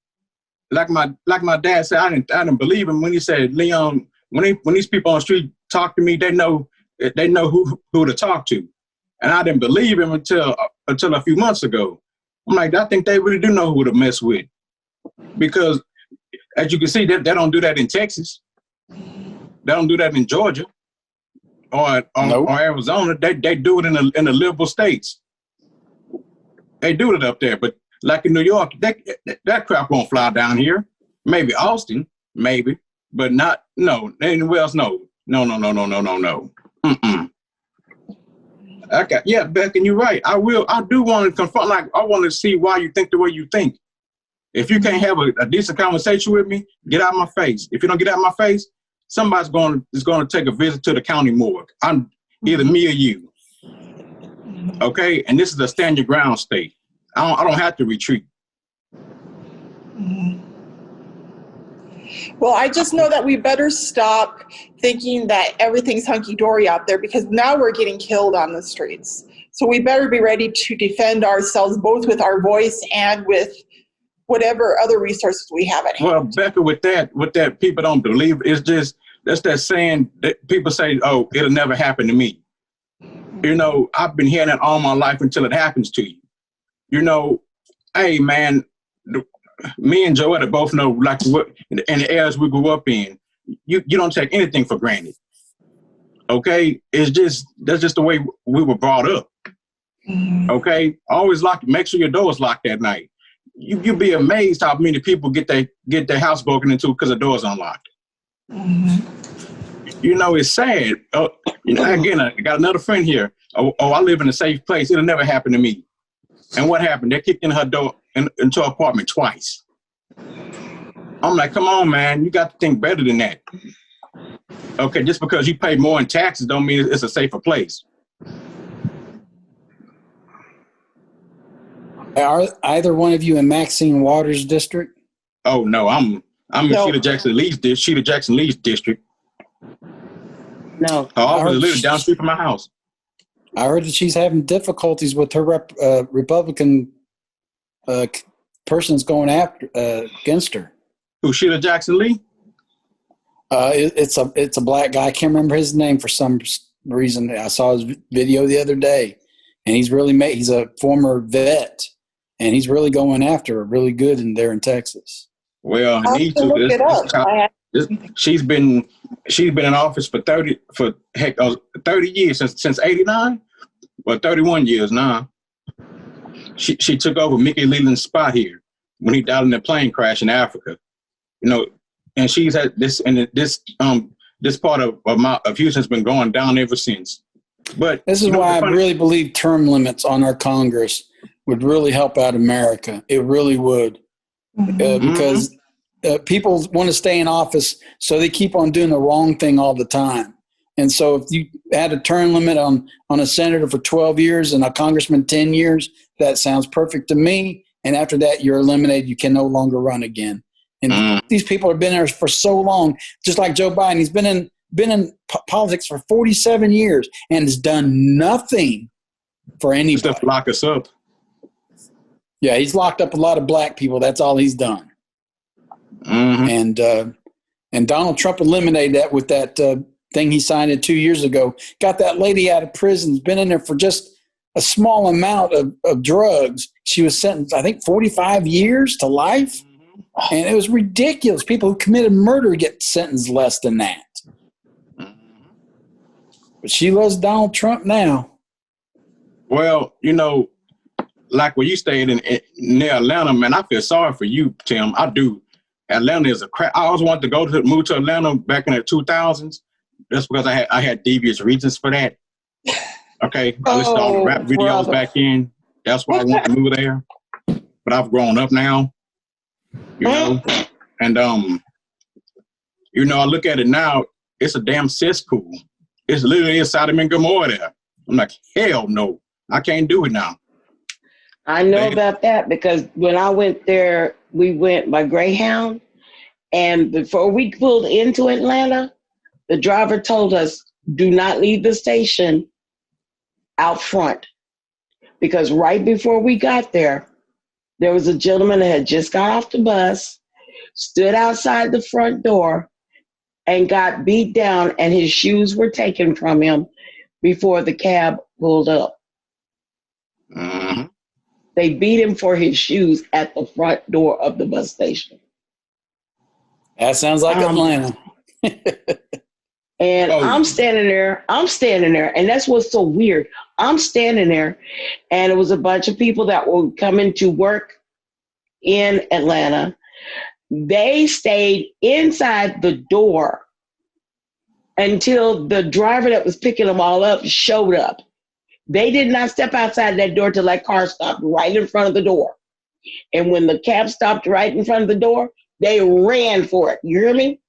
Like my dad said, I didn't believe him when he said, Leon, when these people on the street talk to me, they know who to talk to. And I didn't believe him until a few months ago. I'm like, I think they really do know who to mess with. Because as you can see, they don't do that in Texas. They don't do that in Georgia or Arizona. They do it in the liberal states. They do it up there. But like in New York, that crap won't fly down here. Maybe Austin, maybe, but not, no, anywhere else, no. No. Mm-mm. Okay, yeah, Beck, and you're right. I do want to confront, like, I want to see why you think the way you think. If you can't have a decent conversation with me, get out of my face. If you don't get out of my face, somebody's going to take a visit to the county morgue. I'm either me or you. Okay, and this is a stand your ground state. I don't have to retreat. Well, I just know that we better stop thinking that everything's hunky-dory out there, because now we're getting killed on the streets. So we better be ready to defend ourselves, both with our voice and with whatever other resources we have at hand. Well, Becca, with that people don't believe, that's that saying that people say, oh, it'll never happen to me. You know, I've been hearing that all my life until it happens to you. You know, hey, man, me and Joetta both know, like, what in the areas we grew up in, you don't take anything for granted. Okay? That's just the way we were brought up. Okay? Always make sure your door is locked at night. You'd be amazed how many people get their house broken into because the door's unlocked. You know, it's sad. You know, again, I got another friend here. I live in a safe place. It'll never happen to me. And what happened? They kicked in her door into her apartment twice. I'm like, come on, man. You got to think better than that. Okay, just because you pay more in taxes don't mean it's a safer place. Are either one of you in Maxine Waters' district? Oh no, I'm in Sheila Jackson Lee's district. No. Her office is literally down the street from my house. I heard that she's having difficulties with her Republican persons going after against her. Who, Sheila Jackson Lee? It's a black guy. I can't remember his name for some reason. I saw his video the other day, and he's a former vet, and he's really going after her really good there in Texas. Well, I need to. She's been in office for 30 years since '89, well, 31 years now. She took over Mickey Leland's spot here when he died in a plane crash in Africa. You know, and she's had this part of Houston's been going down ever since. But this is why I really believe term limits on our Congress would really help out America. It really would, because people want to stay in office, so they keep on doing the wrong thing all the time. And so if you had a term limit on a senator for 12 years and a congressman 10 years, that sounds perfect to me. And after that, you're eliminated. You can no longer run again. And these people have been there for so long, just like Joe Biden. He's been in politics for 47 years and has done nothing for anybody. Just to lock us up. Yeah, he's locked up a lot of black people. That's all he's done. And Donald Trump eliminated that with that thing he signed in 2 years ago. Got that lady out of prison. Been in there for just a small amount of drugs. She was sentenced, I think, 45 years to life. And it was ridiculous. People who committed murder get sentenced less than that. But she loves Donald Trump now. Well, like where you stayed near Atlanta, man, I feel sorry for you, Tim. I do. Atlanta is a crap. I always wanted to move to Atlanta back in the 2000s. That's because I had devious reasons for that. Okay, I listened to all the rap videos back in. That's why I want to move there. But I've grown up now, and I look at it now. It's a damn cesspool. It's literally a Sodom and Gomorrah there. I'm like, hell no, I can't do it now. I know about that because when I went there, we went by Greyhound, and before we pulled into Atlanta, the driver told us, do not leave the station out front. Because right before we got there was a gentleman that had just got off the bus, stood outside the front door, and got beat down, and his shoes were taken from him before the cab pulled up. Mm-hmm. They beat him for his shoes at the front door of the bus station. That sounds like Atlanta. And I'm standing there, and that's what's so weird. I'm standing there, and it was a bunch of people that were coming to work in Atlanta. They stayed inside the door until the driver that was picking them all up showed up. They did not step outside that door till that car stopped right in front of the door. And when the cab stopped right in front of the door, they ran for it. You hear me?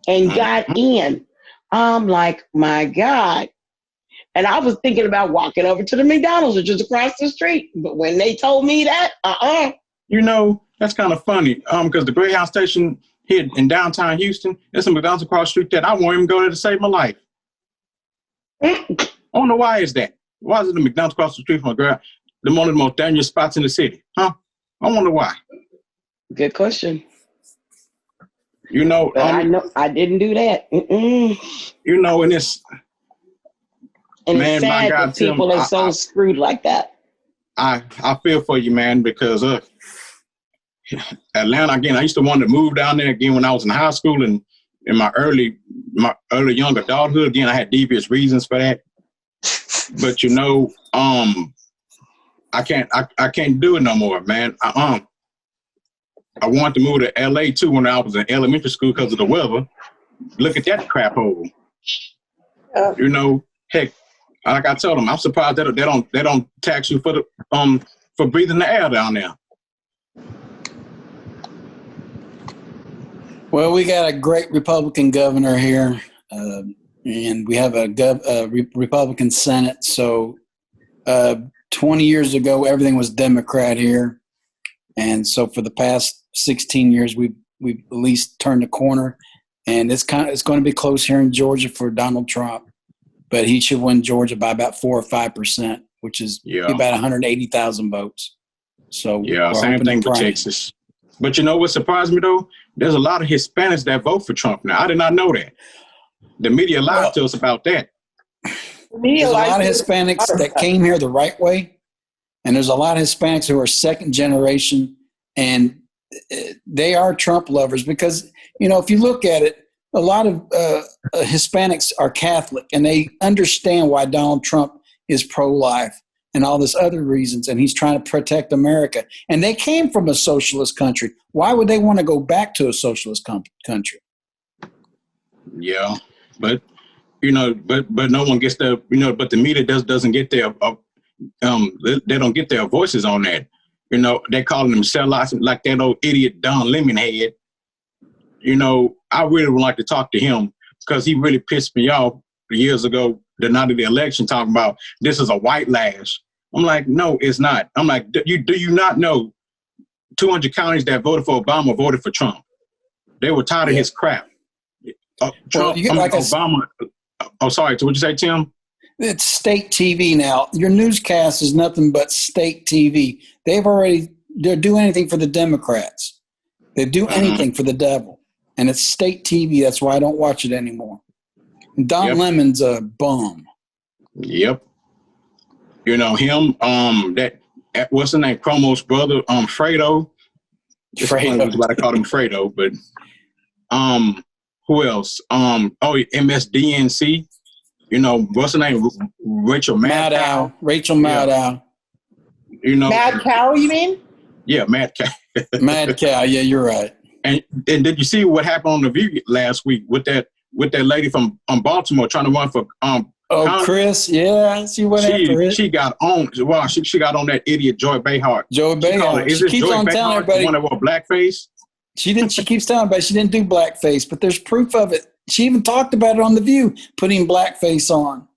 And got in. I'm like, my God. And I was thinking about walking over to the McDonald's, which is across the street. But when they told me that, that's kind of funny. Because the Greyhound station here in downtown Houston, there's a McDonald's across the street that I won't even go there to save my life. I don't know why is that. Why is it the McDonald's across the street from one of the most dangerous spots in the city? Huh? I wonder why. Good question. But I know I didn't do that. And it's sad that people are so screwed like that. I feel for you, man, because Atlanta again. I used to want to move down there again when I was in high school and in my early young adulthood. Again, I had devious reasons for that. But I can't do it no more, man. I wanted to move to LA too when I was in elementary school because of the weather. Look at that crap hole. Heck, like I told them, I'm surprised that they don't tax you for breathing the air down there. Well, we got a great Republican governor here, and we have a Republican Senate. So 20 years ago, everything was Democrat here. And so for the past 16 years, we've at least turned the corner. And it's going to be close here in Georgia for Donald Trump. But he should win Georgia by about 4 or 5%, which is about 180,000 votes. So same thing for Texas. But what surprised me, though? There's a lot of Hispanics that vote for Trump now. I did not know that. The media lied to us about that. There's a lot of Hispanics that came here the right way, and there's a lot of Hispanics who are second generation, and they are Trump lovers because, if you look at it, a lot of Hispanics are Catholic, and they understand why Donald Trump is pro-life and all this other reasons, and he's trying to protect America. And they came from a socialist country. Why would they want to go back to a socialist country? Yeah, but but no one gets but the media doesn't get their they don't get their voices on that. They calling them sellouts like that old idiot Don Lemonhead. I really would like to talk to him because he really pissed me off years ago, the night of the election, talking about this is a white lash. I'm like, no, it's not. I'm like, do you not know 200 counties that voted for Obama voted for Trump? They were tired of his crap. Trump, Obama. Oh, sorry. So what'd you say, Tim? It's state TV now. Your newscast is nothing but state TV. They're doing anything for the Democrats. They do anything for the devil. And it's state TV. That's why I don't watch it anymore. And Don Lemon's a bum. Yep. Him, what's the name? Cuomo's brother, Fredo. Fredo. What I call him, Fredo. But who else? MSDNC. You know, what's her name? Rachel Maddow. Rachel Maddow. You know, Mad Cow, you mean? Yeah, Mad Cow. Mad Cow. Yeah, you're right. And did you see what happened on The View last week with that lady from Baltimore trying to run for Chris? Yeah, I see what happened. She got on. Well, she got on that idiot Joy Behar. She keeps on telling everybody the one that wore blackface. She keeps telling everybody she didn't do blackface, but there's proof of it. She even talked about it on The View, putting blackface on.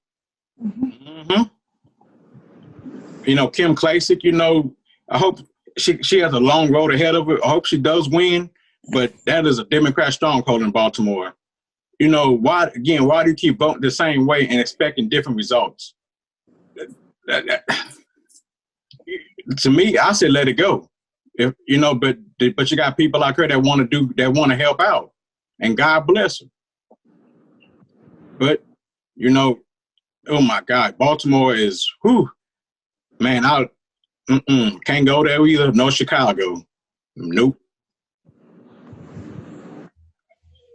Mm-hmm. You know, Kim Klacik, you know, I hope she has a long road ahead of her. I hope she does win, but that is a Democrat stronghold in Baltimore. You know, why do you keep voting the same way and expecting different results? To me, I said let it go. If you know, but you got people like her that want to help out, and God bless them. But you know, oh my God, Baltimore is man. I can't go there either. No Chicago, nope.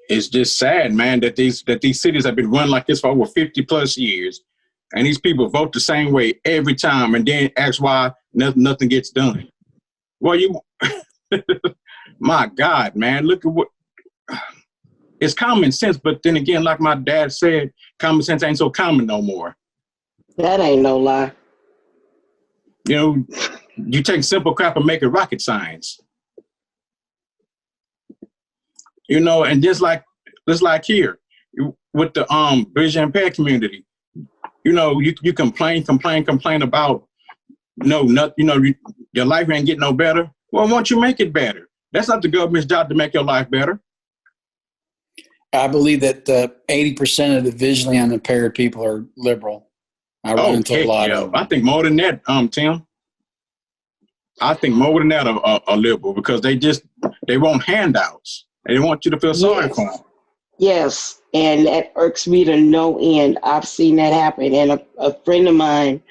It's just sad, man, that these cities have been run like this for over 50 plus years, and these people vote the same way every time, and then ask why nothing gets done. Well, my God, man, look at what. It's common sense, but then again, like my dad said, common sense ain't so common no more. That ain't no lie. You know, you take simple crap and make it rocket science. You know, and just like here with the visually impaired community, you know, you complain about your life ain't getting no better. Well, why don't you make it better? That's not the government's job to make your life better. I believe that 80% of the visually unimpaired people are liberal. I run into a lot of them. I think more than that, Tim. I think more than that are liberal because they want handouts. They want you to feel sorry for them. Yes, and that irks me to no end. I've seen that happen. And a friend of mine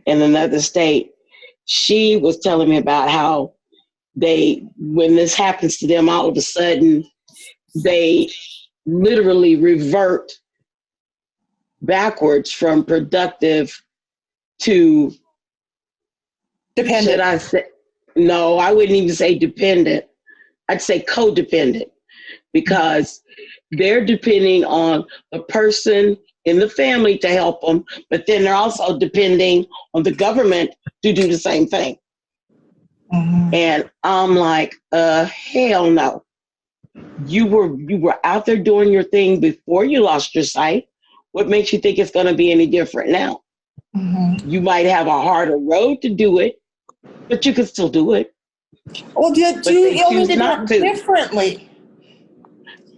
in another state, she was telling me about how when this happens to them, all of a sudden, they literally revert backwards from productive to dependent. Should I say? No, I wouldn't even say dependent. I'd say codependent, because they're depending on the person in the family to help them, but then they're also depending on the government to do the same thing. Mm-hmm. And I'm like, hell no. You were out there doing your thing before you lost your sight. What makes you think it's going to be any different now? Mm-hmm. You might have a harder road to do it, but you can still do it. Well, do you do it differently?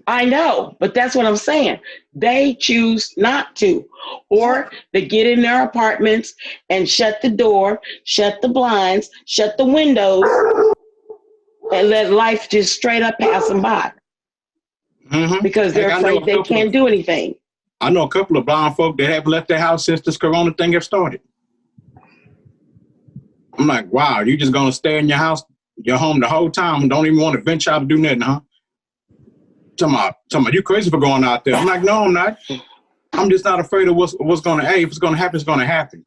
I know, but that's what I'm saying. They choose not to. Or they get in their apartments and shut the door, shut the blinds, shut the windows, and let life just straight up pass them by. Mm-hmm. Because they're afraid they can't do anything. I know a couple of blind folk that haven't left their house since this corona thing have started. I'm like, wow, you just going to stay in your house, your home the whole time and don't even want to venture out to do nothing, huh? Talking about, you crazy for going out there. I'm like, no, I'm not. I'm just not afraid of what's going to, if it's going to happen, it's going to happen.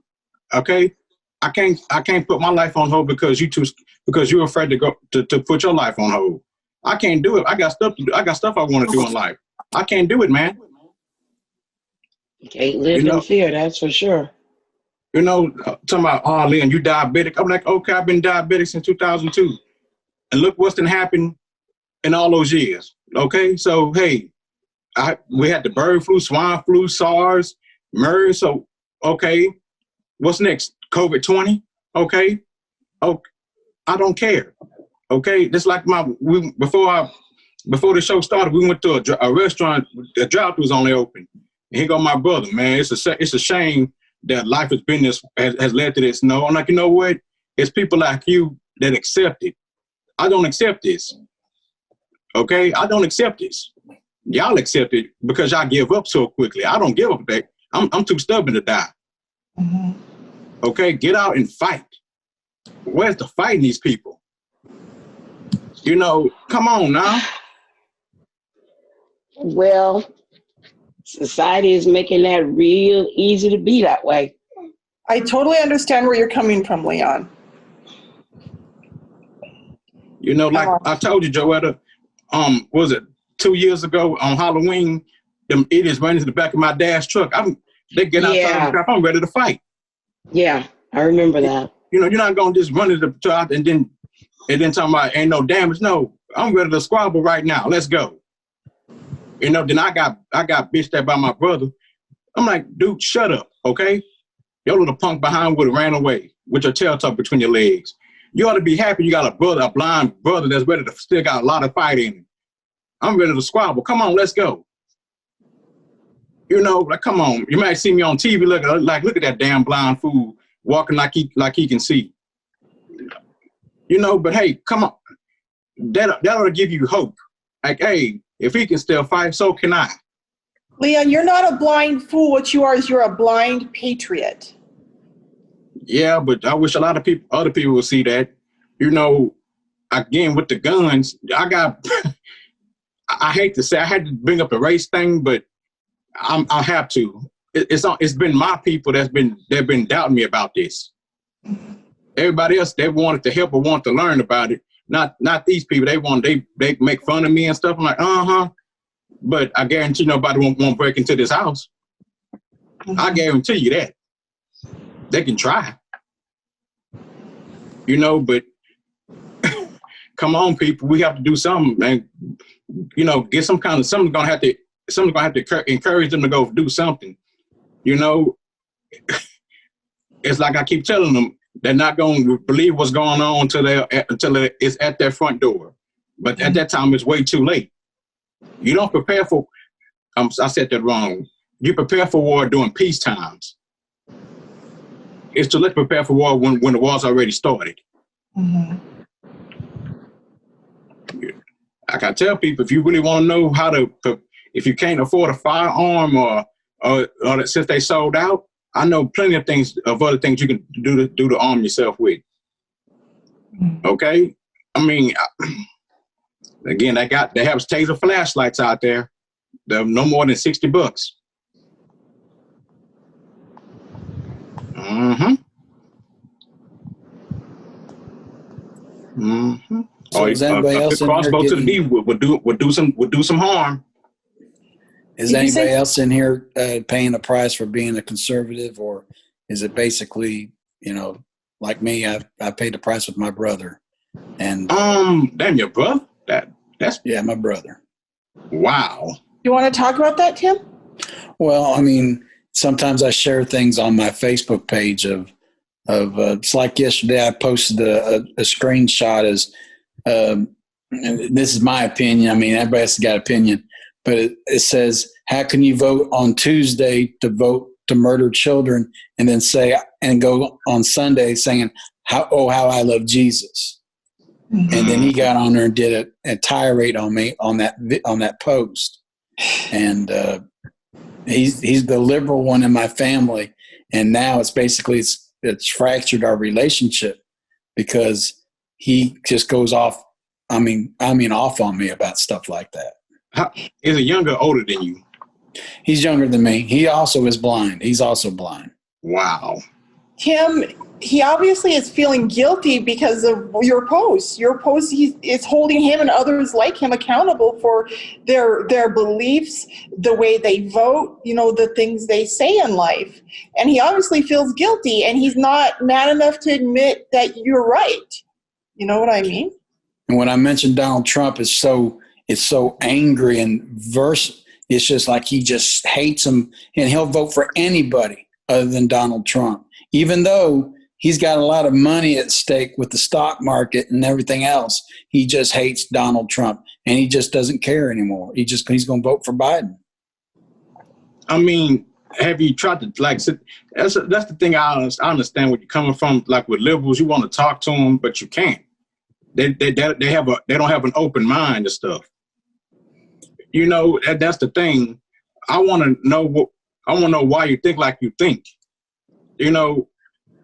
Okay? I can't put my life on hold because you're afraid to go to put your life on hold. I can't do it. I got stuff to do. I got stuff I want to do in life. I can't do it, man. You can't live in fear, that's for sure. You know, talking about, oh, Leon, you diabetic. I'm like, okay, I've been diabetic since 2002. And look what's been happening in all those years. Okay, so, hey, we had the bird flu, swine flu, SARS, MERS. So, okay, what's next? COVID-20? Okay. Oh, I don't care. Okay, just like before the show started, we went to a restaurant. The drive-thru was only open. And here go my brother, man. It's a shame that life has led to this. No, I'm like, you know what? It's people like you that accept it. I don't accept this. Okay, I don't accept this. Y'all accept it because y'all give up so quickly. I don't give up back. I'm too stubborn to die. Mm-hmm. Okay, get out and fight. Where's the fight in these people? You know, come on now. Well, society is making that real easy to be that way. I totally understand where you're coming from, Leon. You know, like I told you, Joetta, was it 2 years ago on Halloween, them idiots ran into the back of my dad's truck. They get outside the trap, I'm ready to fight. Yeah, I remember that. You know, you're not gonna just run into the truck and then talking about ain't no damage. No, I'm ready to squabble right now. Let's go. You know, then I got bitched at by my brother. I'm like, dude, shut up, okay? Your little punk behind would have ran away with your tail tucked between your legs. You ought to be happy you got a brother, a blind brother that's ready to still got a lot of fight in him. I'm ready to squabble. Come on, let's go. You know, like, come on. You might see me on TV look at that damn blind fool walking like he can see. You know, but hey, come on. That ought to give you hope. Like, hey, if he can still fight, so can I. Leon, you're not a blind fool. What you are is you're a blind patriot. Yeah, but I wish a lot of other people would see that. You know, again, with the guns, I hate to say I had to bring up the race thing, but I have to. It's been my people they've been doubting me about this. Everybody else, they wanted to help or want to learn about it. Not these people. They make fun of me and stuff. I'm like, but I guarantee nobody won't break into this house. I guarantee you that. They can try. You know, but come on, people, we have to do something, and you know, get something's gonna have to encourage them to go do something. You know, it's like I keep telling them, they're not going to believe what's going on until it's at their front door. But at that time, it's way too late. You don't prepare for. I said that wrong. You prepare for war during peace times. It's too late to prepare for war when the war's already started. Mm-hmm. Like I tell people, if you really want to know if you can't afford a firearm or since they sold out, I know plenty of other things you can do to arm yourself with. Okay, I mean, again, they have taser flashlights out there. They're no more than $60. Mm-hmm. Mm-hmm. So is anybody else in here crossbow to the knee would do some harm. Is anybody else in here paying a price for being a conservative, or is it basically, you know, like me? I paid the price with my brother, and damn, your brother? That's my brother. Wow. You want to talk about that, Tim? Well, I mean, sometimes I share things on my Facebook page of it's like yesterday I posted a screenshot as and this is my opinion. I mean, everybody has got opinion, but it says, how can you vote on Tuesday to vote to murder children and then go on Sunday saying how I love Jesus. Mm-hmm. And then he got on there and did a tirade on me on that post. And he's the liberal one in my family. And now it's basically it's fractured our relationship because he just goes off. I mean, off on me about stuff like that. Is he younger or older than you? He's younger than me. He also is blind. He's also blind. Wow. Tim, he obviously is feeling guilty because of your post. Your post is holding him and others like him accountable for their beliefs, the way they vote, you know, the things they say in life. And he obviously feels guilty, and he's not man enough to admit that you're right. You know what I mean? And when I mentioned Donald Trump, it's so angry and it's just like he just hates him, and he'll vote for anybody other than Donald Trump, even though he's got a lot of money at stake with the stock market and everything else. He just hates Donald Trump, and he just doesn't care anymore. He's going to vote for Biden. I mean, have you tried to that's the thing. I understand where you're coming from. Like with liberals, you want to talk to them, but you can't. They don't have an open mind and stuff. You know, that's the thing. I want to know why you think like you think. You know,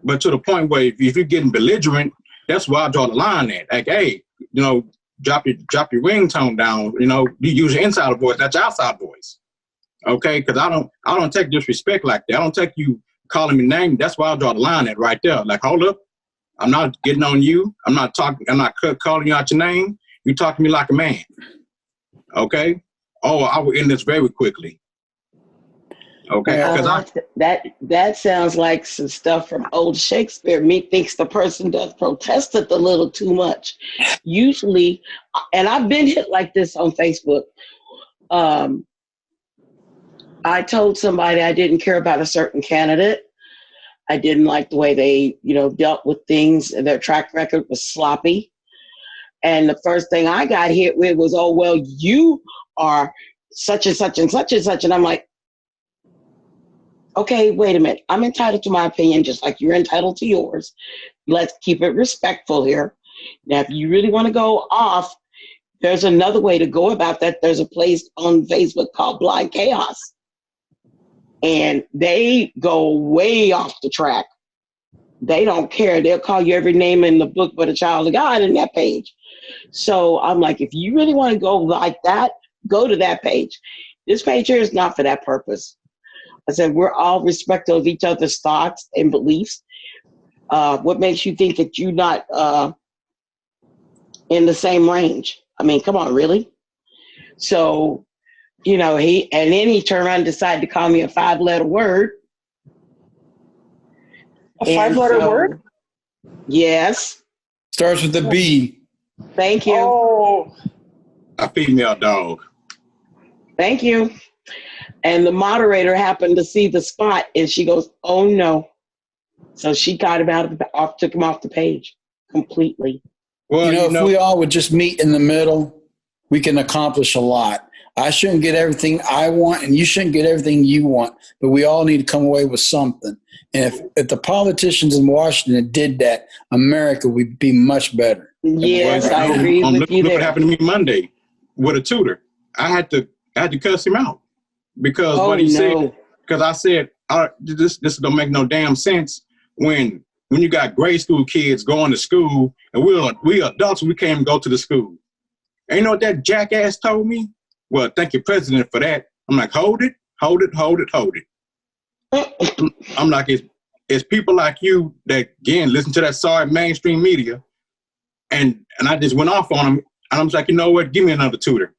but to the point where if you're getting belligerent, that's where I draw the line at. Like, hey, you know, drop your ringtone down. You know, you use your inside voice, that's your outside voice. Okay, because I don't take disrespect like that. I don't take you calling me name. That's why I draw the line at right there. Like, hold up, I'm not getting on you. I'm not calling you out your name. You talk to me like a man. Okay. Oh, I will end this very quickly. Okay, because that sounds like some stuff from old Shakespeare. Methinks the person doth protesteth a little too much. Usually, and I've been hit like this on Facebook. I told somebody I didn't care about a certain candidate. I didn't like the way they, dealt with things, and their track record was sloppy. And the first thing I got hit with was, oh, well, you are such and such and such and such. And I'm like, okay, wait a minute. I'm entitled to my opinion just like you're entitled to yours. Let's keep it respectful here. Now, if you really want to go off, there's another way to go about that. There's a place on Facebook called Blind Chaos. And they go way off the track. They don't care. They'll call you every name in the book but a child of God in that page. So I'm like, if you really want to go like that, go to that page. This page here is not for that purpose. I said, we're all respectful of each other's thoughts and beliefs. What makes you think that you're not in the same range? I mean, come on, really? So, he turned around and decided to call me a 5-letter word. A 5-letter word? Yes. Starts with a B. Thank you. Oh. A female dog. Thank you. And the moderator happened to see the spot, and she goes, oh, no. So she got him took him off the page completely. Well, if we all would just meet in the middle, we can accomplish a lot. I shouldn't get everything I want, and you shouldn't get everything you want, but we all need to come away with something. And if the politicians in Washington did that, America would be much better. Yes, I agree with you there. Look what happened to me Monday with a tutor. I had to cuss him out because what he said. Because I said, this don't make no damn sense when you got grade school kids going to school and we adults, we can't even go to the school. And you know what that jackass told me? Well, thank you, President, for that. I'm like, hold it. I'm like, it's people like you that, again, listen to that sorry mainstream media. And I just went off on him. And I was like, you know what? Give me another tutor.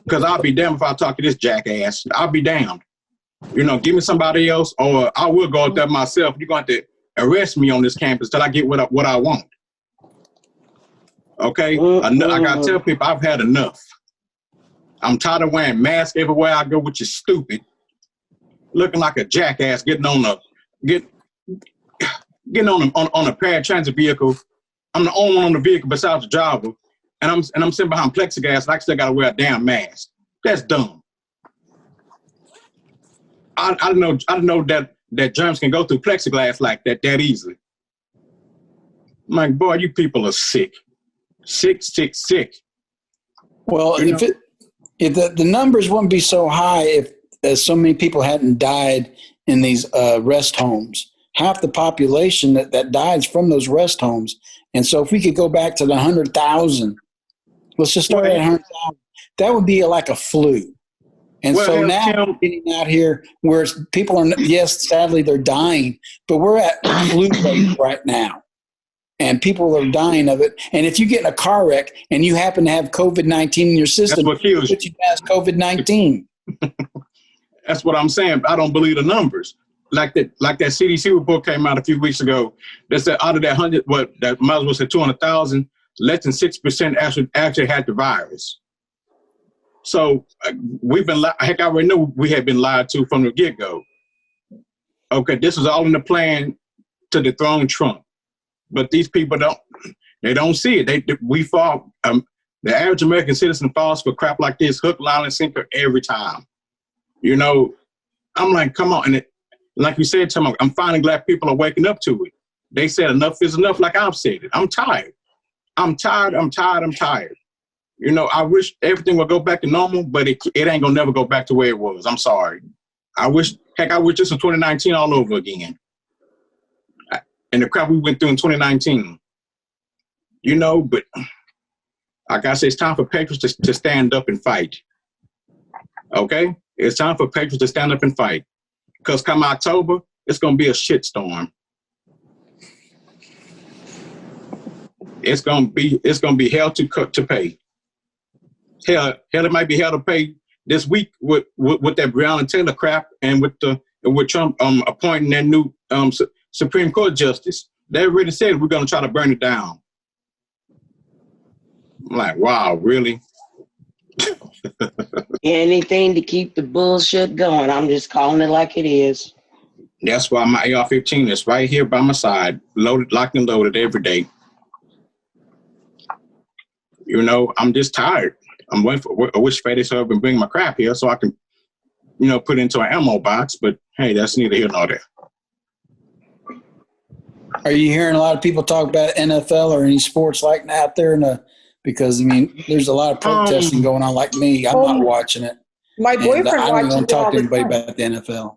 Because I'll be damned if I talk to this jackass. I'll be damned. Give me somebody else, or I will go out there myself. You're going to have to arrest me on this campus till I get what I want. Okay? I got to tell people I've had enough. I'm tired of wearing masks everywhere I go, which is stupid. Looking like a jackass getting on a paratransit vehicle. I'm the only one on the vehicle besides the driver, and I'm sitting behind plexiglass, and I still got to wear a damn mask. That's dumb. I didn't know that germs can go through plexiglass like that easily. I'm like, boy, you people are sick. Sick. Well, if the numbers wouldn't be so high if so many people hadn't died in these rest homes. Half the population that dies from those rest homes. And so if we could go back to the 100,000, let's just start at 100,000, that would be like a flu. And so now we're getting out here where people are, yes, sadly they're dying, but we're at flu rate right now. And people are dying of it. And if you get in a car wreck and you happen to have COVID-19 in your system, that's what kills you pass COVID-19. That's what I'm saying. I don't believe the numbers. Like that CDC report came out a few weeks ago that said out of that 100, that might as well say 200,000, less than 6% actually had the virus. So we've been, heck, I already knew we had been lied to from the get-go. Okay, this was all in the plan to dethrone Trump. But these people don't see it. We fall, the average American citizen falls for crap like this, hook, line, and sinker every time. I'm like, come on. And like you said, Tom, I'm finally glad people are waking up to it. They said enough is enough, like I've said it. I'm tired. I wish everything would go back to normal, but it ain't gonna never go back to where it was. I'm sorry. I wish this was 2019 all over again. And the crap we went through in 2019. But Like I said, it's time for patriots to stand up and fight. Okay? It's time for patriots to stand up and fight. Because come October, it's going to be a shitstorm. It's going to be hell to pay. Hell, it might be hell to pay this week with that Breonna Taylor crap and with Trump appointing that new Supreme Court justice. They already said we're going to try to burn it down. I'm like, wow, really? Anything to keep the bullshit going. I'm just calling it like it is. That's why my AR-15 is right here by my side, loaded, locked and loaded every day. You know, I'm just tired. I'm waiting for. I wish FedEx would bring my crap here so I can, put it into an ammo box. But hey, that's neither here nor there. Are you hearing a lot of people talk about NFL or any sports like out there? Because there's a lot of protesting going on. Like me, I'm not watching it. My boyfriend I don't want to talk to anybody time. about the NFL.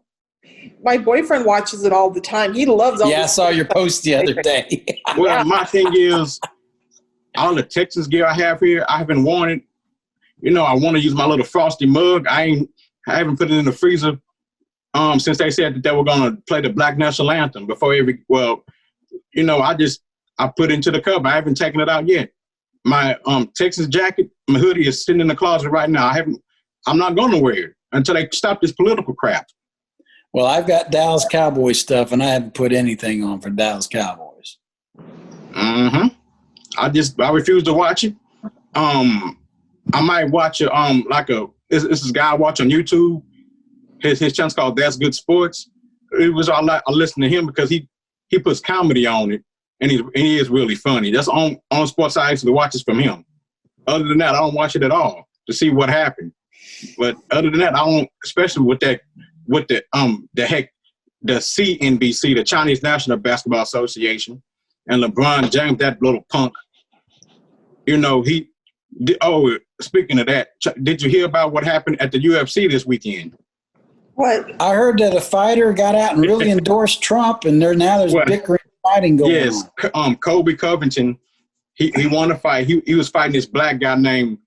My boyfriend watches it all the time. He loves all. Yeah, I saw your post the other day. Well, my thing is, all the Texas gear I have here, I haven't worn it. I want to use my little frosty mug. I haven't put it in the freezer since they said that they were going to play the Black National Anthem before I put it into the cupboard. I haven't taken it out yet. My Texas jacket, my hoodie is sitting in the closet right now. I'm not going to wear it until they stop this political crap. Well, I've got Dallas Cowboys stuff, and I haven't put anything on for Dallas Cowboys. Mm-hmm. I refuse to watch it. I might watch it. This is a guy I watch on YouTube. His channel's called That's Good Sports. I listen to him because he puts comedy on it, and he is really funny. That's on sports I actually watch is from him. Other than that, I don't watch it at all to see what happened. But other than that, I don't. Especially with the CNBC, the Chinese National Basketball Association, and LeBron James, that little punk. Speaking of that, did you hear about what happened at the UFC this weekend? What? I heard that a fighter got out and really endorsed Trump, and there's bickering, fighting going on. Yes, Colby Covington, he won a fight. He was fighting this black guy named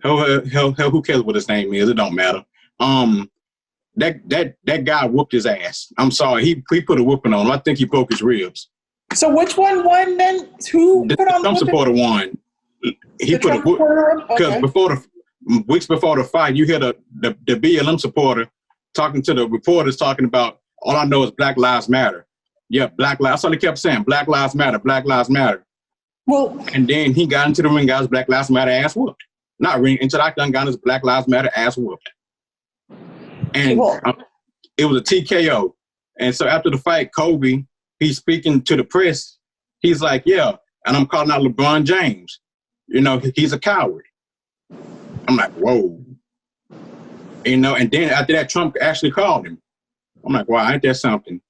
who cares what his name is? It don't matter. That guy whooped his ass. I'm sorry, he put a whooping on him. I think he broke his ribs. So which one won then? Who put on the Trump supporter won. He put a whooping because weeks before the fight, you hear the BLM supporter talking to the reporters talking about, all I know is Black Lives Matter. Yeah, Black Lives. That's all he kept saying. Black Lives Matter. Black Lives Matter. Well, and then he got into the ring, got his Black Lives Matter ass whooped. Not ring until I done got his Black Lives Matter ass whooped. And it was a TKO. And so after the fight, Kobe, he's speaking to the press. He's like, yeah, and I'm calling out LeBron James. He's a coward. I'm like, whoa. And then after that, Trump actually called him. I'm like, wow, ain't that something?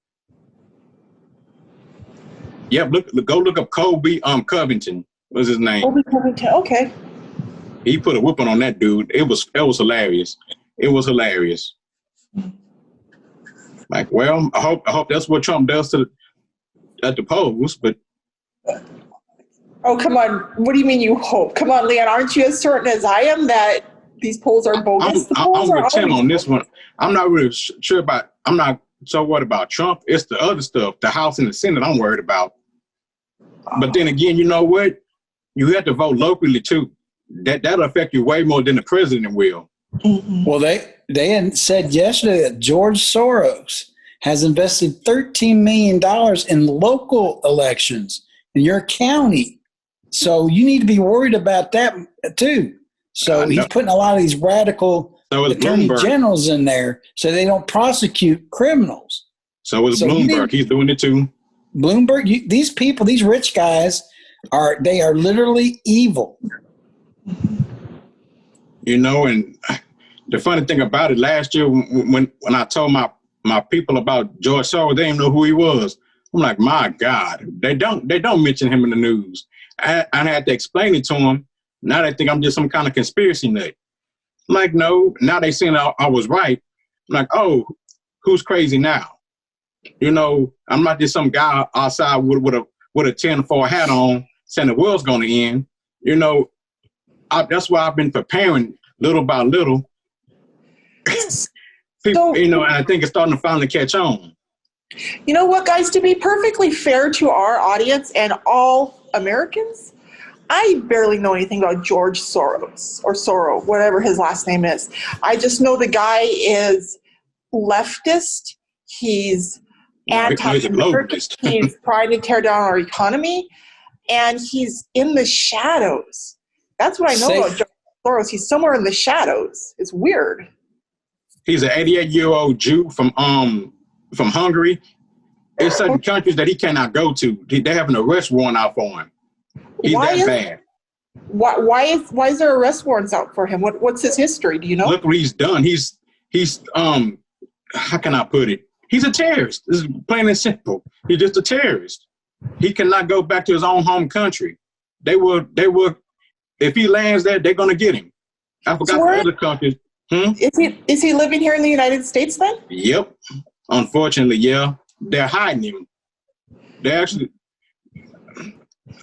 Yep, go look up Colby Covington. What's his name? Colby Covington, okay. He put a whooping on that dude. It was hilarious. It was hilarious. Like, well, I hope that's what Trump does at the polls, but. Oh, come on. What do you mean you hope? Come on, Leon. Aren't you as certain as I am that these polls are bogus? I'm with Tim on this one. I'm not really sure I'm not so worried about Trump. It's the other stuff, the House and the Senate I'm worried about. But then again, you know what? You have to vote locally too. That'll affect you way more than the president will. Mm-hmm. Well, they had said yesterday that George Soros has invested $13 million in local elections in your county. So you need to be worried about that too. So he's putting a lot of these radical attorney generals in there so they don't prosecute criminals. So is Bloomberg. He's doing it too. Bloomberg, these people, these rich guys, are literally evil. And the funny thing about it, last year when I told my people about George Soros, they didn't know who he was. I'm like, my God, they don't mention him in the news. I had to explain it to them. Now they think I'm just some kind of conspiracy nut. I'm like, no. Now they saying I was right. I'm like, oh, who's crazy now? I'm not just some guy outside with a 10-4 hat on saying the world's going to end. that's why I've been preparing little by little. People, So, and I think it's starting to finally catch on. you know what, guys? To be perfectly fair to our audience and all Americans, I barely know anything about George Soros or Soro, whatever his last name is. I just know the guy is leftist. He's He's a anti-American. globalist. He's trying to tear down our economy, and he's in the shadows. That's what I know about George Soros. He's somewhere in the shadows. It's weird. He's an 88-year-old Jew from Hungary. There's certain countries that he cannot go to. They're having an arrest warrant out for him. He's bad. Why is there arrest warrants out for him? What's his history? Do you know? Look what he's done. He's how can I put it? He's a terrorist. This is plain and simple. He's just a terrorist. He cannot go back to his own home country. They will. If he lands there, they're gonna get him. I forgot the other countries. Is he living here in the United States then? Yep. Unfortunately, yeah. They're hiding him. They're actually.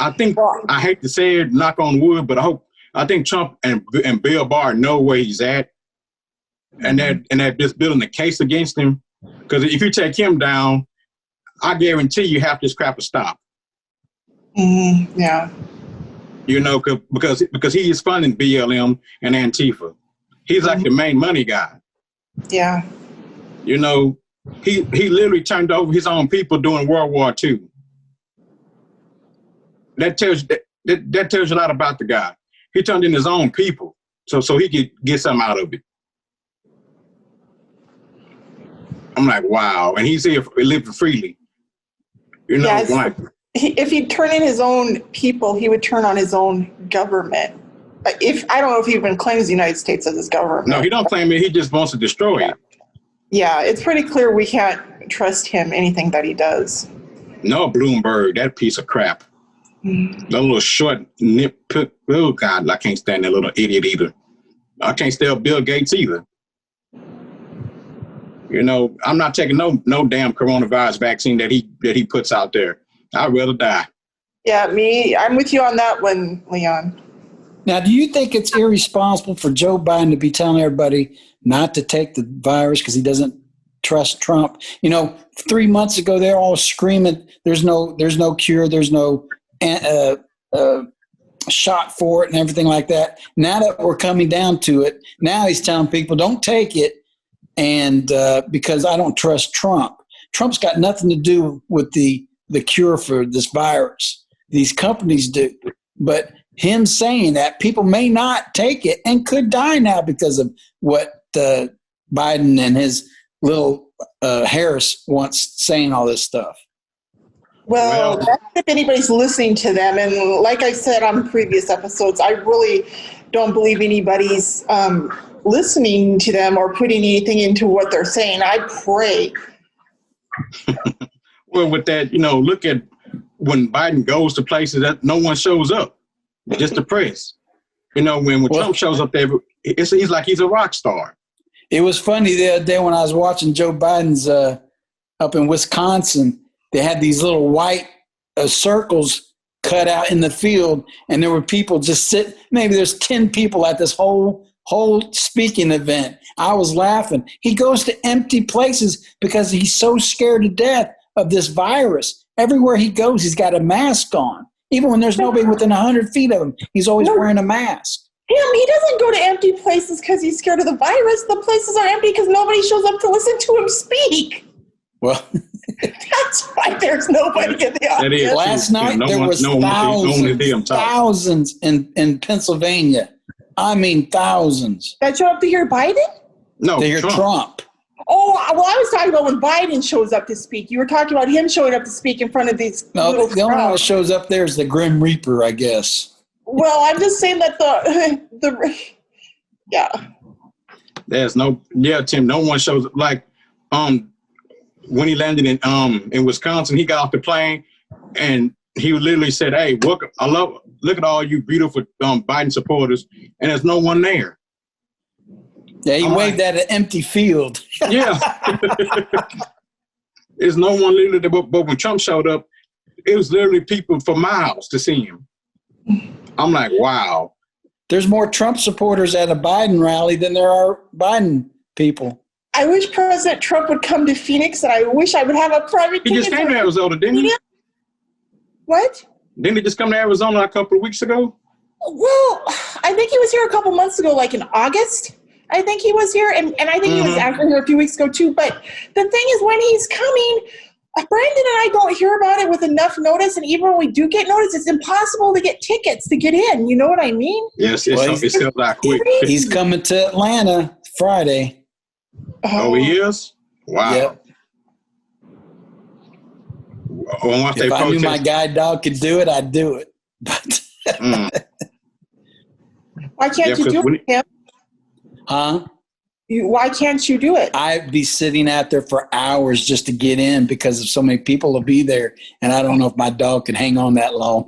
I think I hate to say it, knock on wood, but I think Trump and Bill Barr know where he's at, and they're just building a case against him. Because if you take him down, I guarantee you half this crap will stop. Yeah. Because he is funding BLM and Antifa. He's like the main money guy. Yeah. He literally turned over his own people during World War II. That tells you a lot about the guy. He turned in his own people so he could get something out of it. I'm like, wow. And he's here living freely. If he'd turn in his own people, he would turn on his own government. I don't know if he even claims the United States as his government. No, he don't claim it. He just wants to destroy it. Yeah, it's pretty clear we can't trust him, anything that he does. No, Bloomberg, that piece of crap. That little short nip. Oh, God, I can't stand that little idiot either. I can't stand Bill Gates either. I'm not taking no damn coronavirus vaccine that he puts out there. I'd rather die. Yeah, I'm with you on that one, Leon. Now, do you think it's irresponsible for Joe Biden to be telling everybody not to take the virus because he doesn't trust Trump? 3 months ago, they're all screaming, there's no cure, there's no shot for it and everything like that. Now that we're coming down to it, now he's telling people don't take it, and because I don't trust Trump. Trump's got nothing to do with the cure for this virus. These companies do. But him saying that, people may not take it and could die now because of what Biden and his little Harris wants saying all this stuff. Well, that's if anybody's listening to them. And like I said on previous episodes, I really don't believe anybody's listening to them or putting anything into what they're saying. I pray. Well, with that, look at when Biden goes to places that no one shows up, just the press. When Trump shows up there, he's like he's a rock star. It was funny the other day when I was watching Joe Biden's up in Wisconsin. They had these little white circles cut out in the field, and there were people just sitting. Maybe there's 10 people at this whole speaking event. I was laughing. He goes to empty places because he's so scared to death of this virus. Everywhere he goes, he's got a mask on. Even when there's nobody within 100 feet of him, he's always wearing a mask. He doesn't go to empty places because he's scared of the virus. The places are empty because nobody shows up to listen to him speak. Well, that's why there's nobody in the audience. Last night there was thousands in Pennsylvania. I mean, thousands. That show up to hear Biden? No, to hear Trump. Oh, well, I was talking about when Biden shows up to speak. You were talking about him showing up to speak in front of these little the only one that shows up there is the Grim Reaper, I guess. Well, I'm just saying that There's Tim, no one shows up. Like, when he landed in Wisconsin, he got off the plane and he literally said, "Hey, look at all you beautiful Biden supporters," and there's no one there. Yeah, he waved at an empty field. Yeah. There's no one literally there, but when Trump showed up, it was literally people for miles to see him. I'm like, wow. There's more Trump supporters at a Biden rally than there are Biden people. I wish President Trump would come to Phoenix, and I wish I would have a private ticket. He just came to Arizona, didn't he? What? Didn't he just come to Arizona a couple of weeks ago? Well, I think he was here a couple months ago, like in August. I think he was here, and I think he was actually here a few weeks ago too. But the thing is, when he's coming, Brandon and I don't hear about it with enough notice, and even when we do get notice, it's impossible to get tickets to get in. You know what I mean? Yes, it's still that quick. He's coming to Atlanta Friday. Oh, he is? Wow. Yep. If I knew my guide dog could do it, I'd do it. But why can't you do it, Tim? Huh? Why can't you do it? I'd be sitting out there for hours just to get in because of so many people will be there, and I don't know if my dog can hang on that long.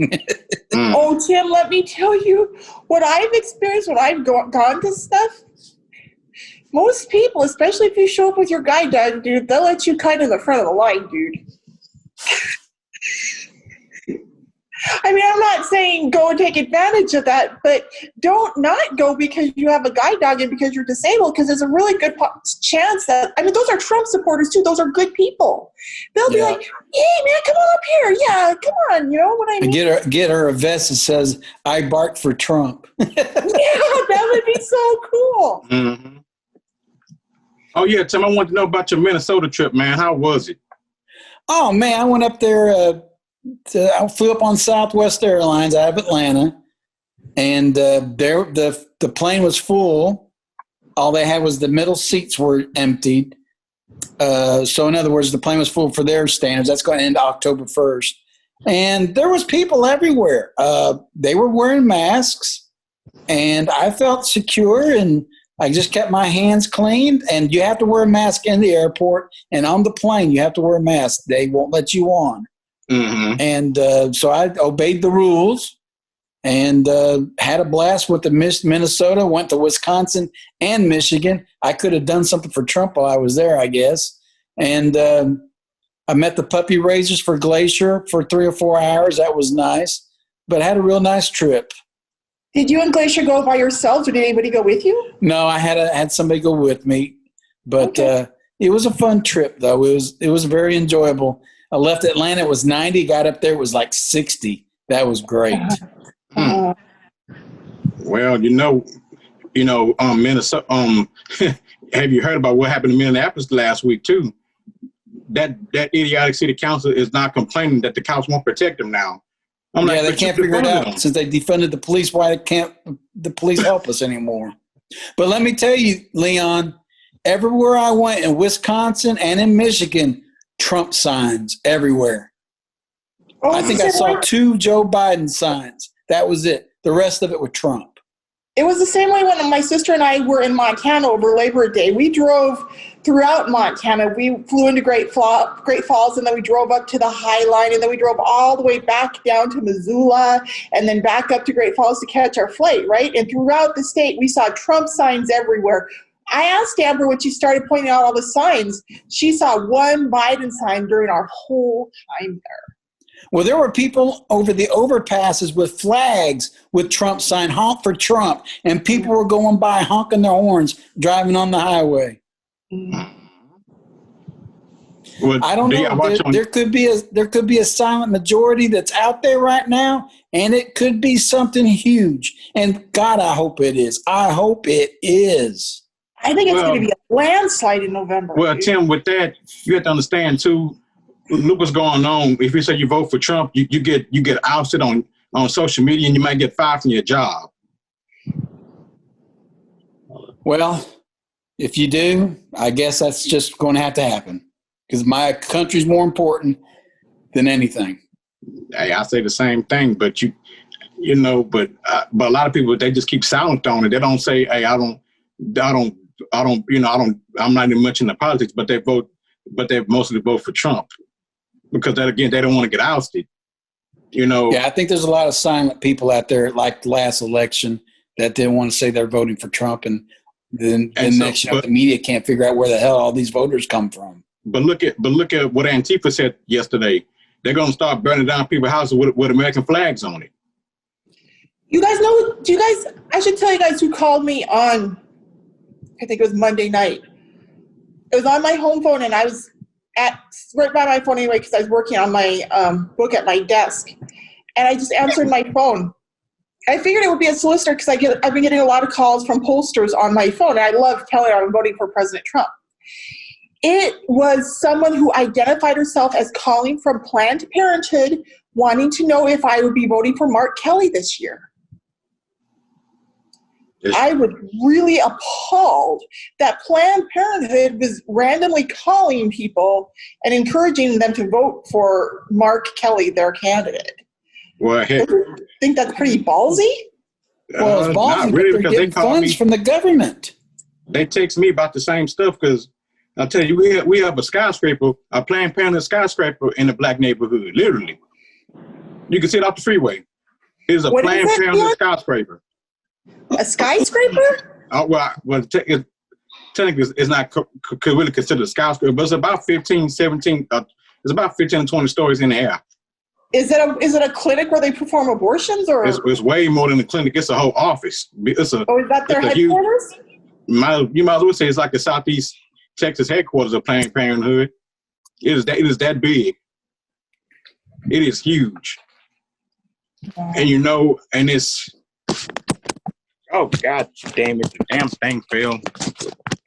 Oh, Tim, let me tell you what I've experienced when I've gone to stuff. Most people, especially if you show up with your guide dog, dude, they'll let you cut in the front of the line, dude. I mean, I'm not saying go and take advantage of that, but don't not go because you have a guide dog and because you're disabled, because there's a really good chance that, I mean, those are Trump supporters too. Those are good people. They'll be like, hey, man, come on up here. Yeah, come on. You know what I mean? Get her a vest that says, I barked for Trump. Yeah, that would be so cool. Mm-hmm. Oh, yeah, Tim, I want to know about your Minnesota trip, man. How was it? Oh, man, I went up there. I flew up on Southwest Airlines out of Atlanta, and the plane was full. All they had was the middle seats were emptied. So, in other words, the plane was full for their standards. That's going to end October 1st. And there was people everywhere. They were wearing masks, and I felt secure, and I just kept my hands clean. And you have to wear a mask in the airport, and on the plane you have to wear a mask. They won't let you on. Mm-hmm. And so I obeyed the rules and had a blast with the Minnesota, went to Wisconsin and Michigan. I could have done something for Trump while I was there, I guess. And I met the puppy raisers for Glacier for 3 or 4 hours. That was nice, but I had a real nice trip. Did you and Glacier go by yourselves, or did anybody go with you? No, I had somebody go with me, but okay. It was a fun trip, though. It was very enjoyable. I left Atlanta, it was 90, got up there, it was like 60. That was great. Well, Minnesota, have you heard about what happened in Minneapolis last week, too? That idiotic city council is not complaining that the cops won't protect them now. They can't figure it out. Since they defunded the police, why can't the police help us anymore? But let me tell you, Leon, everywhere I went in Wisconsin and in Michigan, Trump signs everywhere. Oh, I think I saw 2 Joe Biden signs. That was it. The rest of it was Trump. It was the same way when my sister and I were in Montana over Labor Day. We drove throughout Montana. We flew into Great Falls, and then we drove up to the High Line, and then we drove all the way back down to Missoula, and then back up to Great Falls to catch our flight, right? And throughout the state, we saw Trump signs everywhere. I asked Amber when she started pointing out all the signs. She saw one Biden sign during our whole time there. Well, there were people over the overpasses with flags with Trump sign, honk for Trump, and people were going by honking their horns, driving on the highway. Well, I don't know. There could be a silent majority that's out there right now, and it could be something huge. And God, I hope it is. I hope it is. I think it's going to be a landslide in November. Well, dude. Tim, with that, you have to understand too. Look what's going on. If you say you vote for Trump, you get ousted on social media, and you might get fired from your job. Well, if you do, I guess that's just going to happen because my country's more important than anything. Hey, I say the same thing, but but a lot of people, they just keep silent on it. They don't say, hey, I'm not even much into politics, but they mostly vote for Trump. Because that, again, they don't want to get ousted, Yeah, I think there's a lot of silent people out there, like the last election, that didn't want to say they're voting for Trump, and then the media can't figure out where the hell all these voters come from. But look at what Antifa said yesterday. They're going to start burning down people's houses with American flags on it. You guys know, I should tell you guys who called me on, I think it was Monday night. It was on my home phone, and I was right by my phone anyway because I was working on my book at my desk. And I just answered my phone. I figured it would be a solicitor because I've been getting a lot of calls from pollsters on my phone, and I love telling them I'm voting for President Trump. It was someone who identified herself as calling from Planned Parenthood, wanting to know if I would be voting for Mark Kelly this year. Yes. I was really appalled that Planned Parenthood was randomly calling people and encouraging them to vote for Mark Kelly, their candidate. Well, heck, Don't you think that's pretty ballsy? Well, it's ballsy, not really, but they're because they getting call funds me. from the government. They text me about the same stuff because I'll tell you, we have a skyscraper, a Planned Parenthood skyscraper in a black neighborhood. Literally, you can see it off the freeway. It is a What is Planned it, Parenthood Leon? skyscraper. A skyscraper? Technically, it's not really considered a skyscraper, but it's about 17, it's about 15 to 20 stories in the air. Is it a clinic where they perform abortions, or It's way more than a clinic. It's a whole office. is that their it's a huge- headquarters? You might as well say it's like the Southeast Texas headquarters of Planned Parenthood. It is that big. It is huge. And it's, oh, God damn it, the damn thing fell.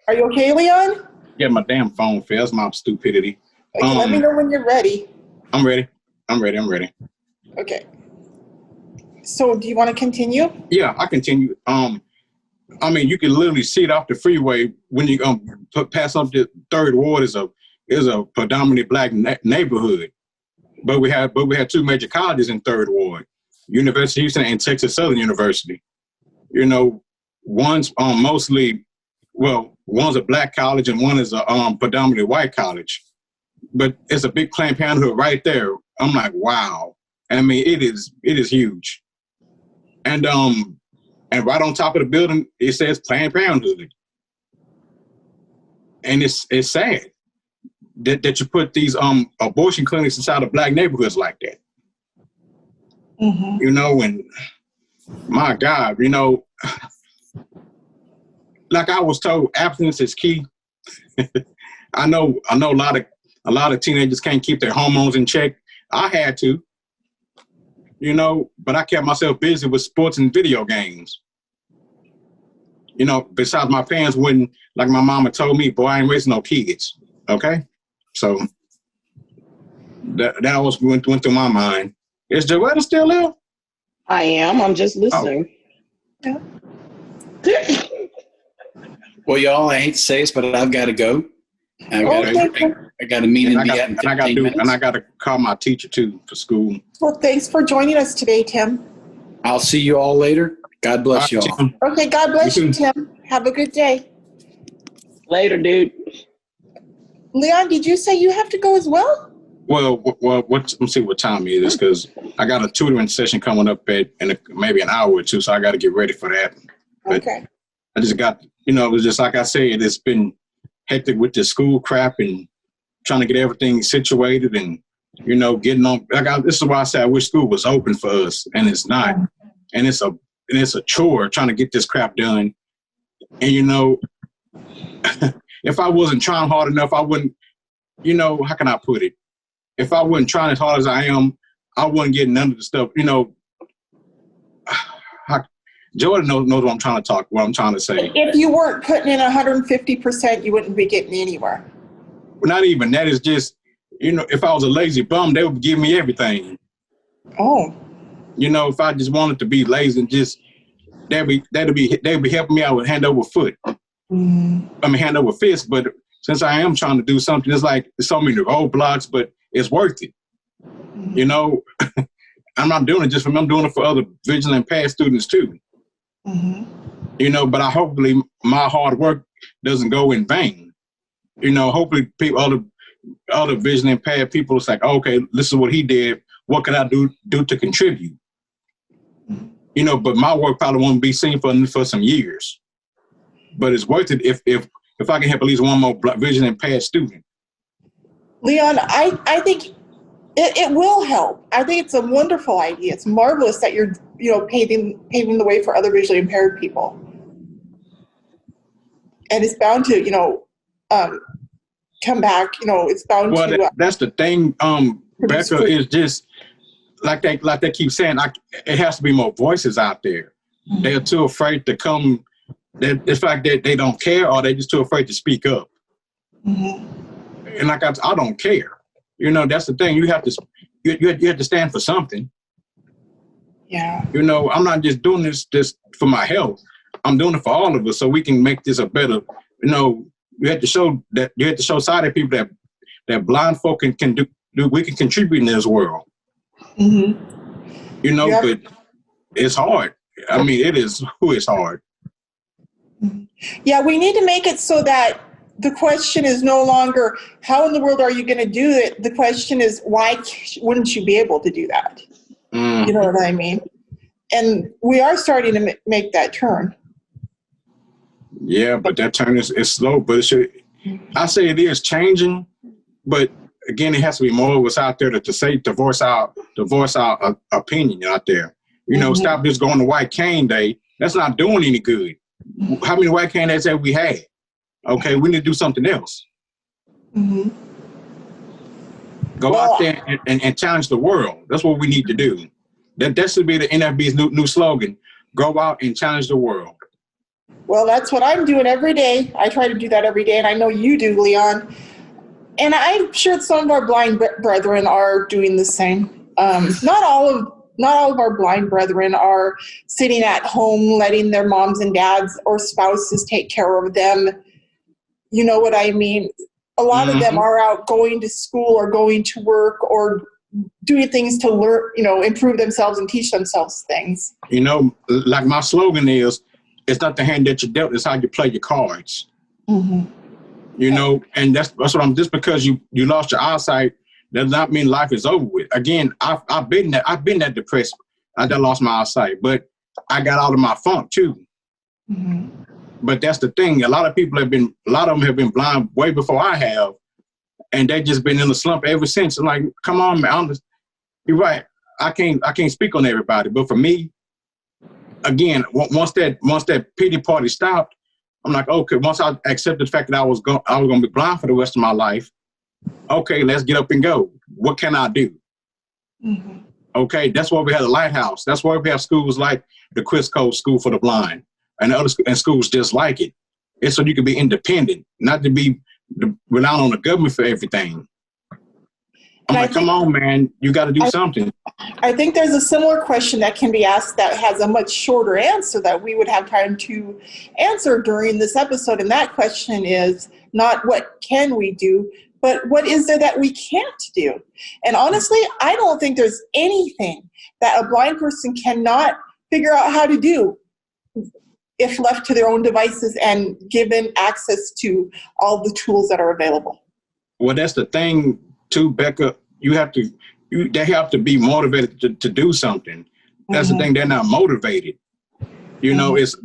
Are you okay, Leon? Yeah, my damn phone fell. That's my stupidity. Okay, let me know when you're ready. I'm ready. Okay. So, do you want to continue? Yeah, I continue. You can literally see it off the freeway when you pass up the Third Ward is a predominantly black neighborhood, but we had two major colleges in Third Ward, University of Houston and Texas Southern University. One's one's a black college and one is a predominantly white college, but it's a big Planned Parenthood right there. I'm like, wow. It is huge, and right on top of the building it says Planned Parenthood, and it's sad that you put these abortion clinics inside of black neighborhoods like that. Mm-hmm. And my God, like I was told, abstinence is key. I know a lot of teenagers can't keep their hormones in check. I had to, but I kept myself busy with sports and video games. Besides my parents wouldn't, like my mama told me, boy, I ain't raising no kids. Okay? So that was went through my mind. Is Joetta still there? I am. I'm just listening. Yeah. Well, y'all, I hate to say this, but I've got to go. I got a meeting to be at in 15 minutes. And I got to call my teacher too for school. Well, thanks for joining us today, Tim. I'll see you all later. God bless you all. Okay, God bless you, Tim. Have a good day. Later, dude. Leon, did you say you have to go as well? Well, let's see what time it is, because I got a tutoring session coming up in maybe an hour or two, so I got to get ready for that. But okay. I just got, it was just like I said, it's been hectic with the school crap and trying to get everything situated and, getting on. This is why I said I wish school was open for us, and it's not. And it's a chore trying to get this crap done. And, if I wasn't trying hard enough, I wouldn't, how can I put it? If I wasn't trying as hard as I am, I wouldn't get none of the stuff, Jordan knows what I'm trying to say. If you weren't putting in 150%, you wouldn't be getting anywhere. Not even that. Is just, if I was a lazy bum, they would give me everything. Oh. If I just wanted to be lazy and just, they'd be helping me, I would hand over foot. Hand over fist. But since I am trying to do something, it's like there's so many roadblocks, but it's worth it. I'm not doing it just for me. I'm doing it for other vigilant past students too. But hopefully my hard work doesn't go in vain. Hopefully people, other vigilant past people, it's like, okay, this is what he did. What can I do to contribute? But my work probably won't be seen for some years. But it's worth it if I can help at least one more vigilant past student. Leon, I think It will help. I think it's a wonderful idea. It's marvelous that you're, paving the way for other visually impaired people. And it's bound to, come back. It's bound to. That's the thing. Becca, is just like they keep saying. It has to be more voices out there. Mm-hmm. They're too afraid to come. It's like they don't care, or they're just too afraid to speak up. Mm-hmm. And like I don't care. That's the thing. You have to stand for something. Yeah. I'm not just doing this just for my health. I'm doing it for all of us, so we can make this a better. You have to show sighted people that blind folk can do. We can contribute in this world. Mm-hmm. But it's hard. I mean, it is. It's hard. Yeah, we need to make it so that the question is no longer how in the world are you going to do it. The question is why wouldn't you be able to do that? Mm. You know what I mean? And we are starting to make that turn. Yeah, but that turn is slow. But I say it is changing. But again, it has to be more of us out there to voice our opinion out there. Mm-hmm. Stop just going to White Cane Day. That's not doing any good. How many White Cane Days have we had? Okay, we need to do something else. Mm-hmm. Go out there and challenge the world. That's what we need to do. That should be the NFB's new slogan. Go out and challenge the world. Well, that's what I'm doing every day. I try to do that every day, and I know you do, Leon. And I'm sure some of our blind brethren are doing the same. Not all of our blind brethren are sitting at home letting their moms and dads or spouses take care of them. You know what I mean? A lot of them are out going to school or going to work or doing things to learn, improve themselves and teach themselves things. Like my slogan is, it's not the hand that you're dealt, it's how you play your cards. Mm-hmm. And that's what I'm, just because you lost your eyesight does not mean life is over with. Again, I've been that depressed. I done lost my eyesight, but I got out of my funk too. Mm-hmm. But that's the thing. A lot of them have been blind way before I have, and they just been in a slump ever since. I'm like, come on, man. You're right. I can't speak on everybody, but for me, again, once that pity party stopped, I'm like, okay. Once I accepted the fact that I was going to be blind for the rest of my life, okay, let's get up and go. What can I do? Mm-hmm. Okay, that's why we have a lighthouse. That's why we have schools like the Crisco School for the Blind and other schools just like it. It's so you can be independent, not to be relying on the government for everything. Come on, man, you got to do something. I think there's a similar question that can be asked that has a much shorter answer that we would have time to answer during this episode. And that question is not what can we do, but what is there that we can't do? And honestly, I don't think there's anything that a blind person cannot figure out how to do if left to their own devices and given access to all the tools that are available. Well, that's the thing too, Becca. They have to be motivated to do something. That's the thing. They're not motivated. It's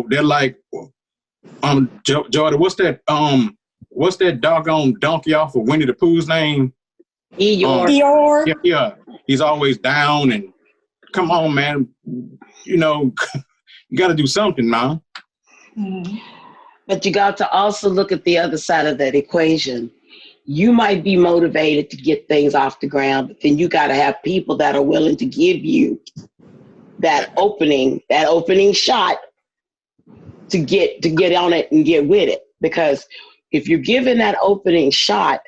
they're like, Jordan, what's that doggone donkey off of Winnie the Pooh's name? Eeyore. Yeah. He's always down and come on, man. You got to do something, man. Mm-hmm. But you got to also look at the other side of that equation. You might be motivated to get things off the ground, but then you got to have people that are willing to give you that opening shot to get on it and get with it. Because if you're given that opening shot,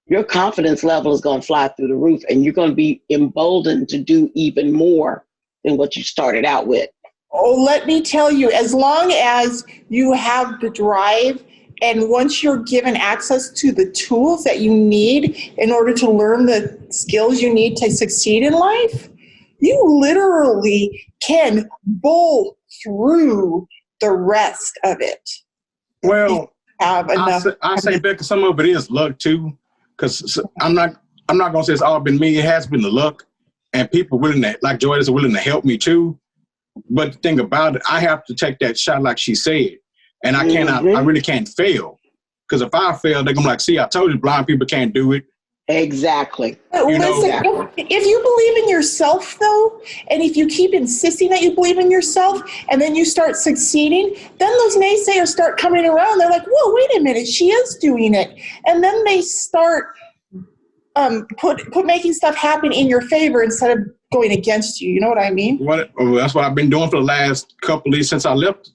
your confidence level is going to fly through the roof and you're going to be emboldened to do even more than what you started out with. Oh, let me tell you, as long as you have the drive and once you're given access to the tools that you need in order to learn the skills you need to succeed in life, you literally can bowl through the rest of it. Well, have enough. I say, Becca, some of it is luck too, because I'm not gonna say it's all been me. It has been the luck, and people like Joy is willing to help me too. But the thing about it, I have to take that shot, like she said, and I cannot. I really can't fail, because if I fail, they're gonna be like, see, I told you, blind people can't do it. Exactly. You know, Listen, if you believe in yourself, though, and if you keep insisting that you believe in yourself, and then you start succeeding, then those naysayers start coming around. They're like, "Whoa, wait a minute, she is doing it," and then they start put making stuff happen in your favor instead of going against you. You know what I mean? That's what I've been doing for the last couple of years since I left.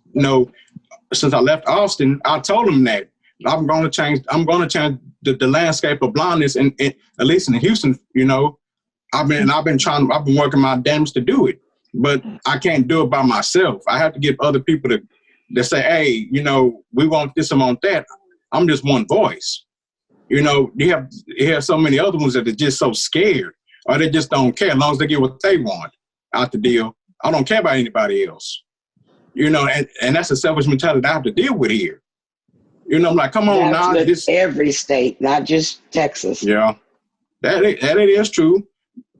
Since I left Austin, I told them that I'm going to change the landscape of blindness, and at least in Houston. I've been working my damnedest to do it, but I can't do it by myself. I have to get other people to say, hey, we want this and want that. I'm just one voice. You have so many other ones that are just so scared, or they just don't care as long as they get what they want out the deal. I don't care about anybody else. And that's a selfish mentality that I have to deal with here. I'm like, come on now. Every state, not just Texas. Yeah, that is true.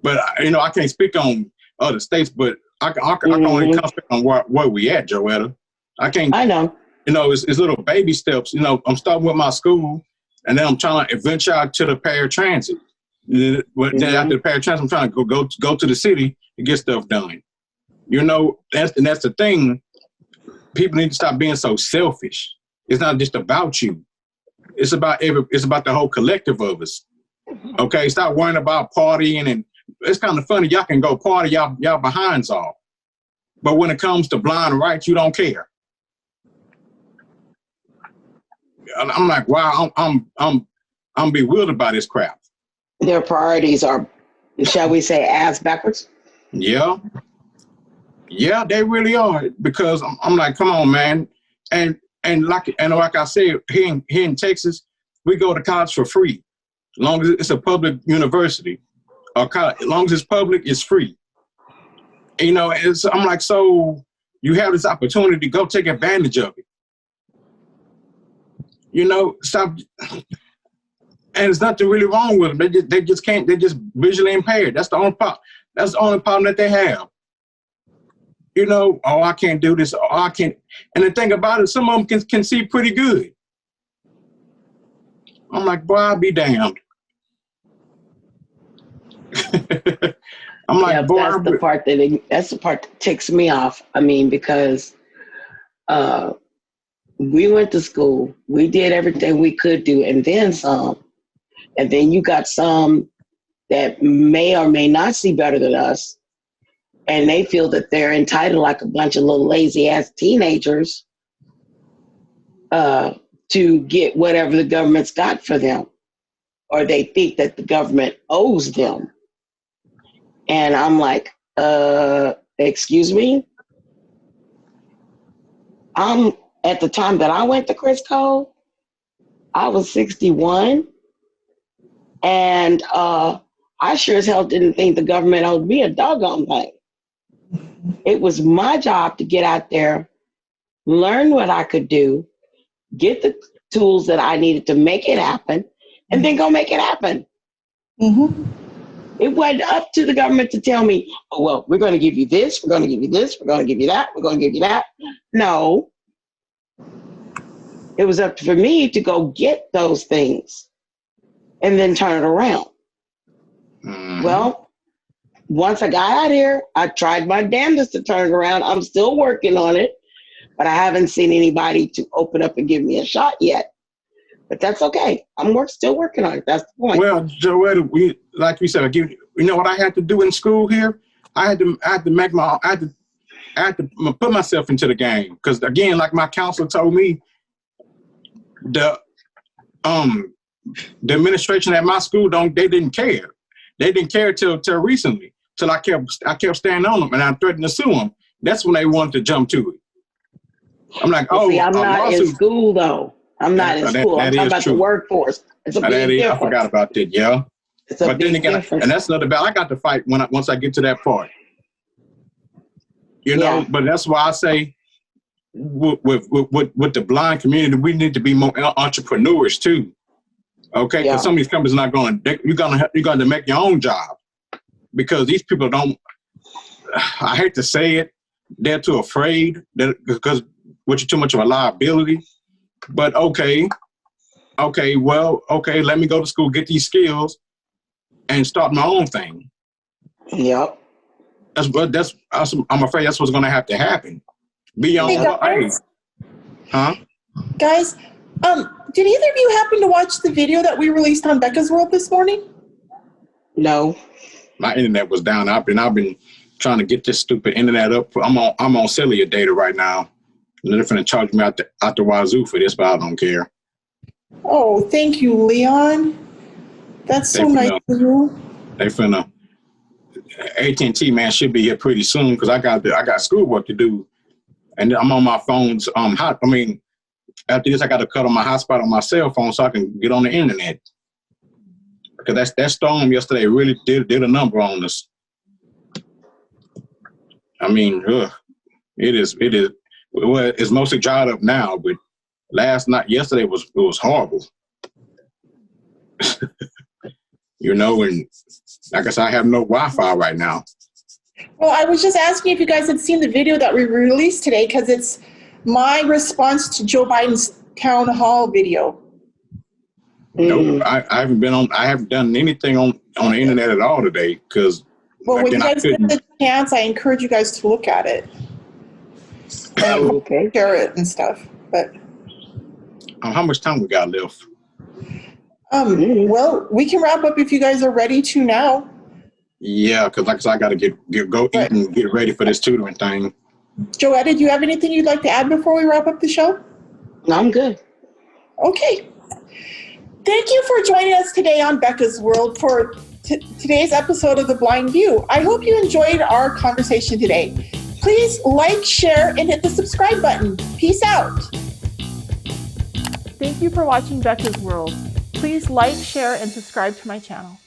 But, I can't speak on other states, but I can only speak on where we at, Joetta. I know. It's little baby steps. I'm starting with my school, and then I'm trying to venture out to the paratransit. Then after the paratransit, I'm trying to go to the city to get stuff done. That's the thing. People need to stop being so selfish. It's not just about you. It's about the whole collective of us. Okay, stop worrying about partying, and it's kind of funny. Y'all can go party y'all behinds off, but when it comes to blind rights, you don't care. I'm like, wow, I'm bewildered by this crap. Their priorities are, shall we say, ass backwards. Yeah, they really are, because I'm like, come on, man, and like I said, here in Texas, we go to college for free, as long as it's a public university, or college, as long as it's public, it's free. I'm like, so you have this opportunity to go take advantage of it. Stop. And there's nothing really wrong with them. They just can't. They're just visually impaired. That's the only problem. That's the only problem that they have. I can't do this. I can't. And the thing about it, some of them can see pretty good. I'm like, boy, I'll be damned. I'm like, boy, that's the part that ticks me off. I mean, because we went to school, we did everything we could do, and then some. And then you got some that may or may not see better than us, and they feel that they're entitled, like a bunch of little lazy ass teenagers, to get whatever the government's got for them, or they think that the government owes them. And I'm like, excuse me? At the time that I went to Crisco, I was 61, and I sure as hell didn't think the government owed me a doggone thing. It was my job to get out there, learn what I could do, get the tools that I needed to make it happen, and then go make it happen. Mm-hmm. It wasn't up to the government to tell me, oh, well, we're going to give you this, we're going to give you this, we're going to give you that, we're going to give you that. No. It was up for me to go get those things and then turn it around. Mm-hmm. Well, once I got out here, I tried my damnedest to turn it around. I'm still working on it, but I haven't seen anybody to open up and give me a shot yet. But that's okay. I'm still working on it. That's the point. Well, Joetta, like you said, you know what I had to do in school here? I had to put myself into the game, because again, like my counselor told me, the administration at my school they didn't care. They didn't care till recently, till I kept standing on them, and I threatened to sue them. That's when they wanted to jump to it. I'm like, see, I'm not in school though. I'm not in school. I'm talking about the workforce. It's a big difference. I forgot about that. Yeah, it's a big difference. And that's another battle I got to fight once I get to that part. But that's why I say, with the blind community, we need to be more entrepreneurs too. Okay, because some of these companies are not going. You're going to make your own job, because these people don't. I hate to say it, they're too afraid because you're too much of a liability. But okay, let me go to school, get these skills, and start my own thing. Yep. I'm afraid that's what's going to have to happen. Beyond guys, huh? Guys, did either of you happen to watch the video that we released on Becca's World this morning? No. My internet was down. I've been trying to get this stupid internet up. I'm on cellular data right now. And they're finna charge me out the wazoo for this, but I don't care. Oh, thank you, Leon. That's so nice of you. They finna AT&T man should be here pretty soon because I got schoolwork to do, and I'm on my phone's after this I got to cut on my hotspot on my cell phone so I can get on the internet because that storm yesterday really did a number on us. I mean, it is. Well, it's mostly dried up now, but yesterday was horrible. And like I said, I have no Wi-Fi right now. Well, I was just asking if you guys had seen the video that we released today because it's my response to Joe Biden's town hall video. No, I haven't been on. I haven't done anything on the internet at all today because. Well, when you guys get the chance, I encourage you guys to look at it. Okay. Share it and stuff. But how much time we got left? Well, we can wrap up if you guys are ready to now. Yeah, because like I said, I got to go eat and get ready for this tutoring thing. Joetta, do you have anything you'd like to add before we wrap up the show? No, I'm good. Okay. Thank you for joining us today on Becca's World for today's episode of The Blind View. I hope you enjoyed our conversation today. Please like, share, and hit the subscribe button. Peace out. Thank you for watching Becca's World. Please like, share, and subscribe to my channel.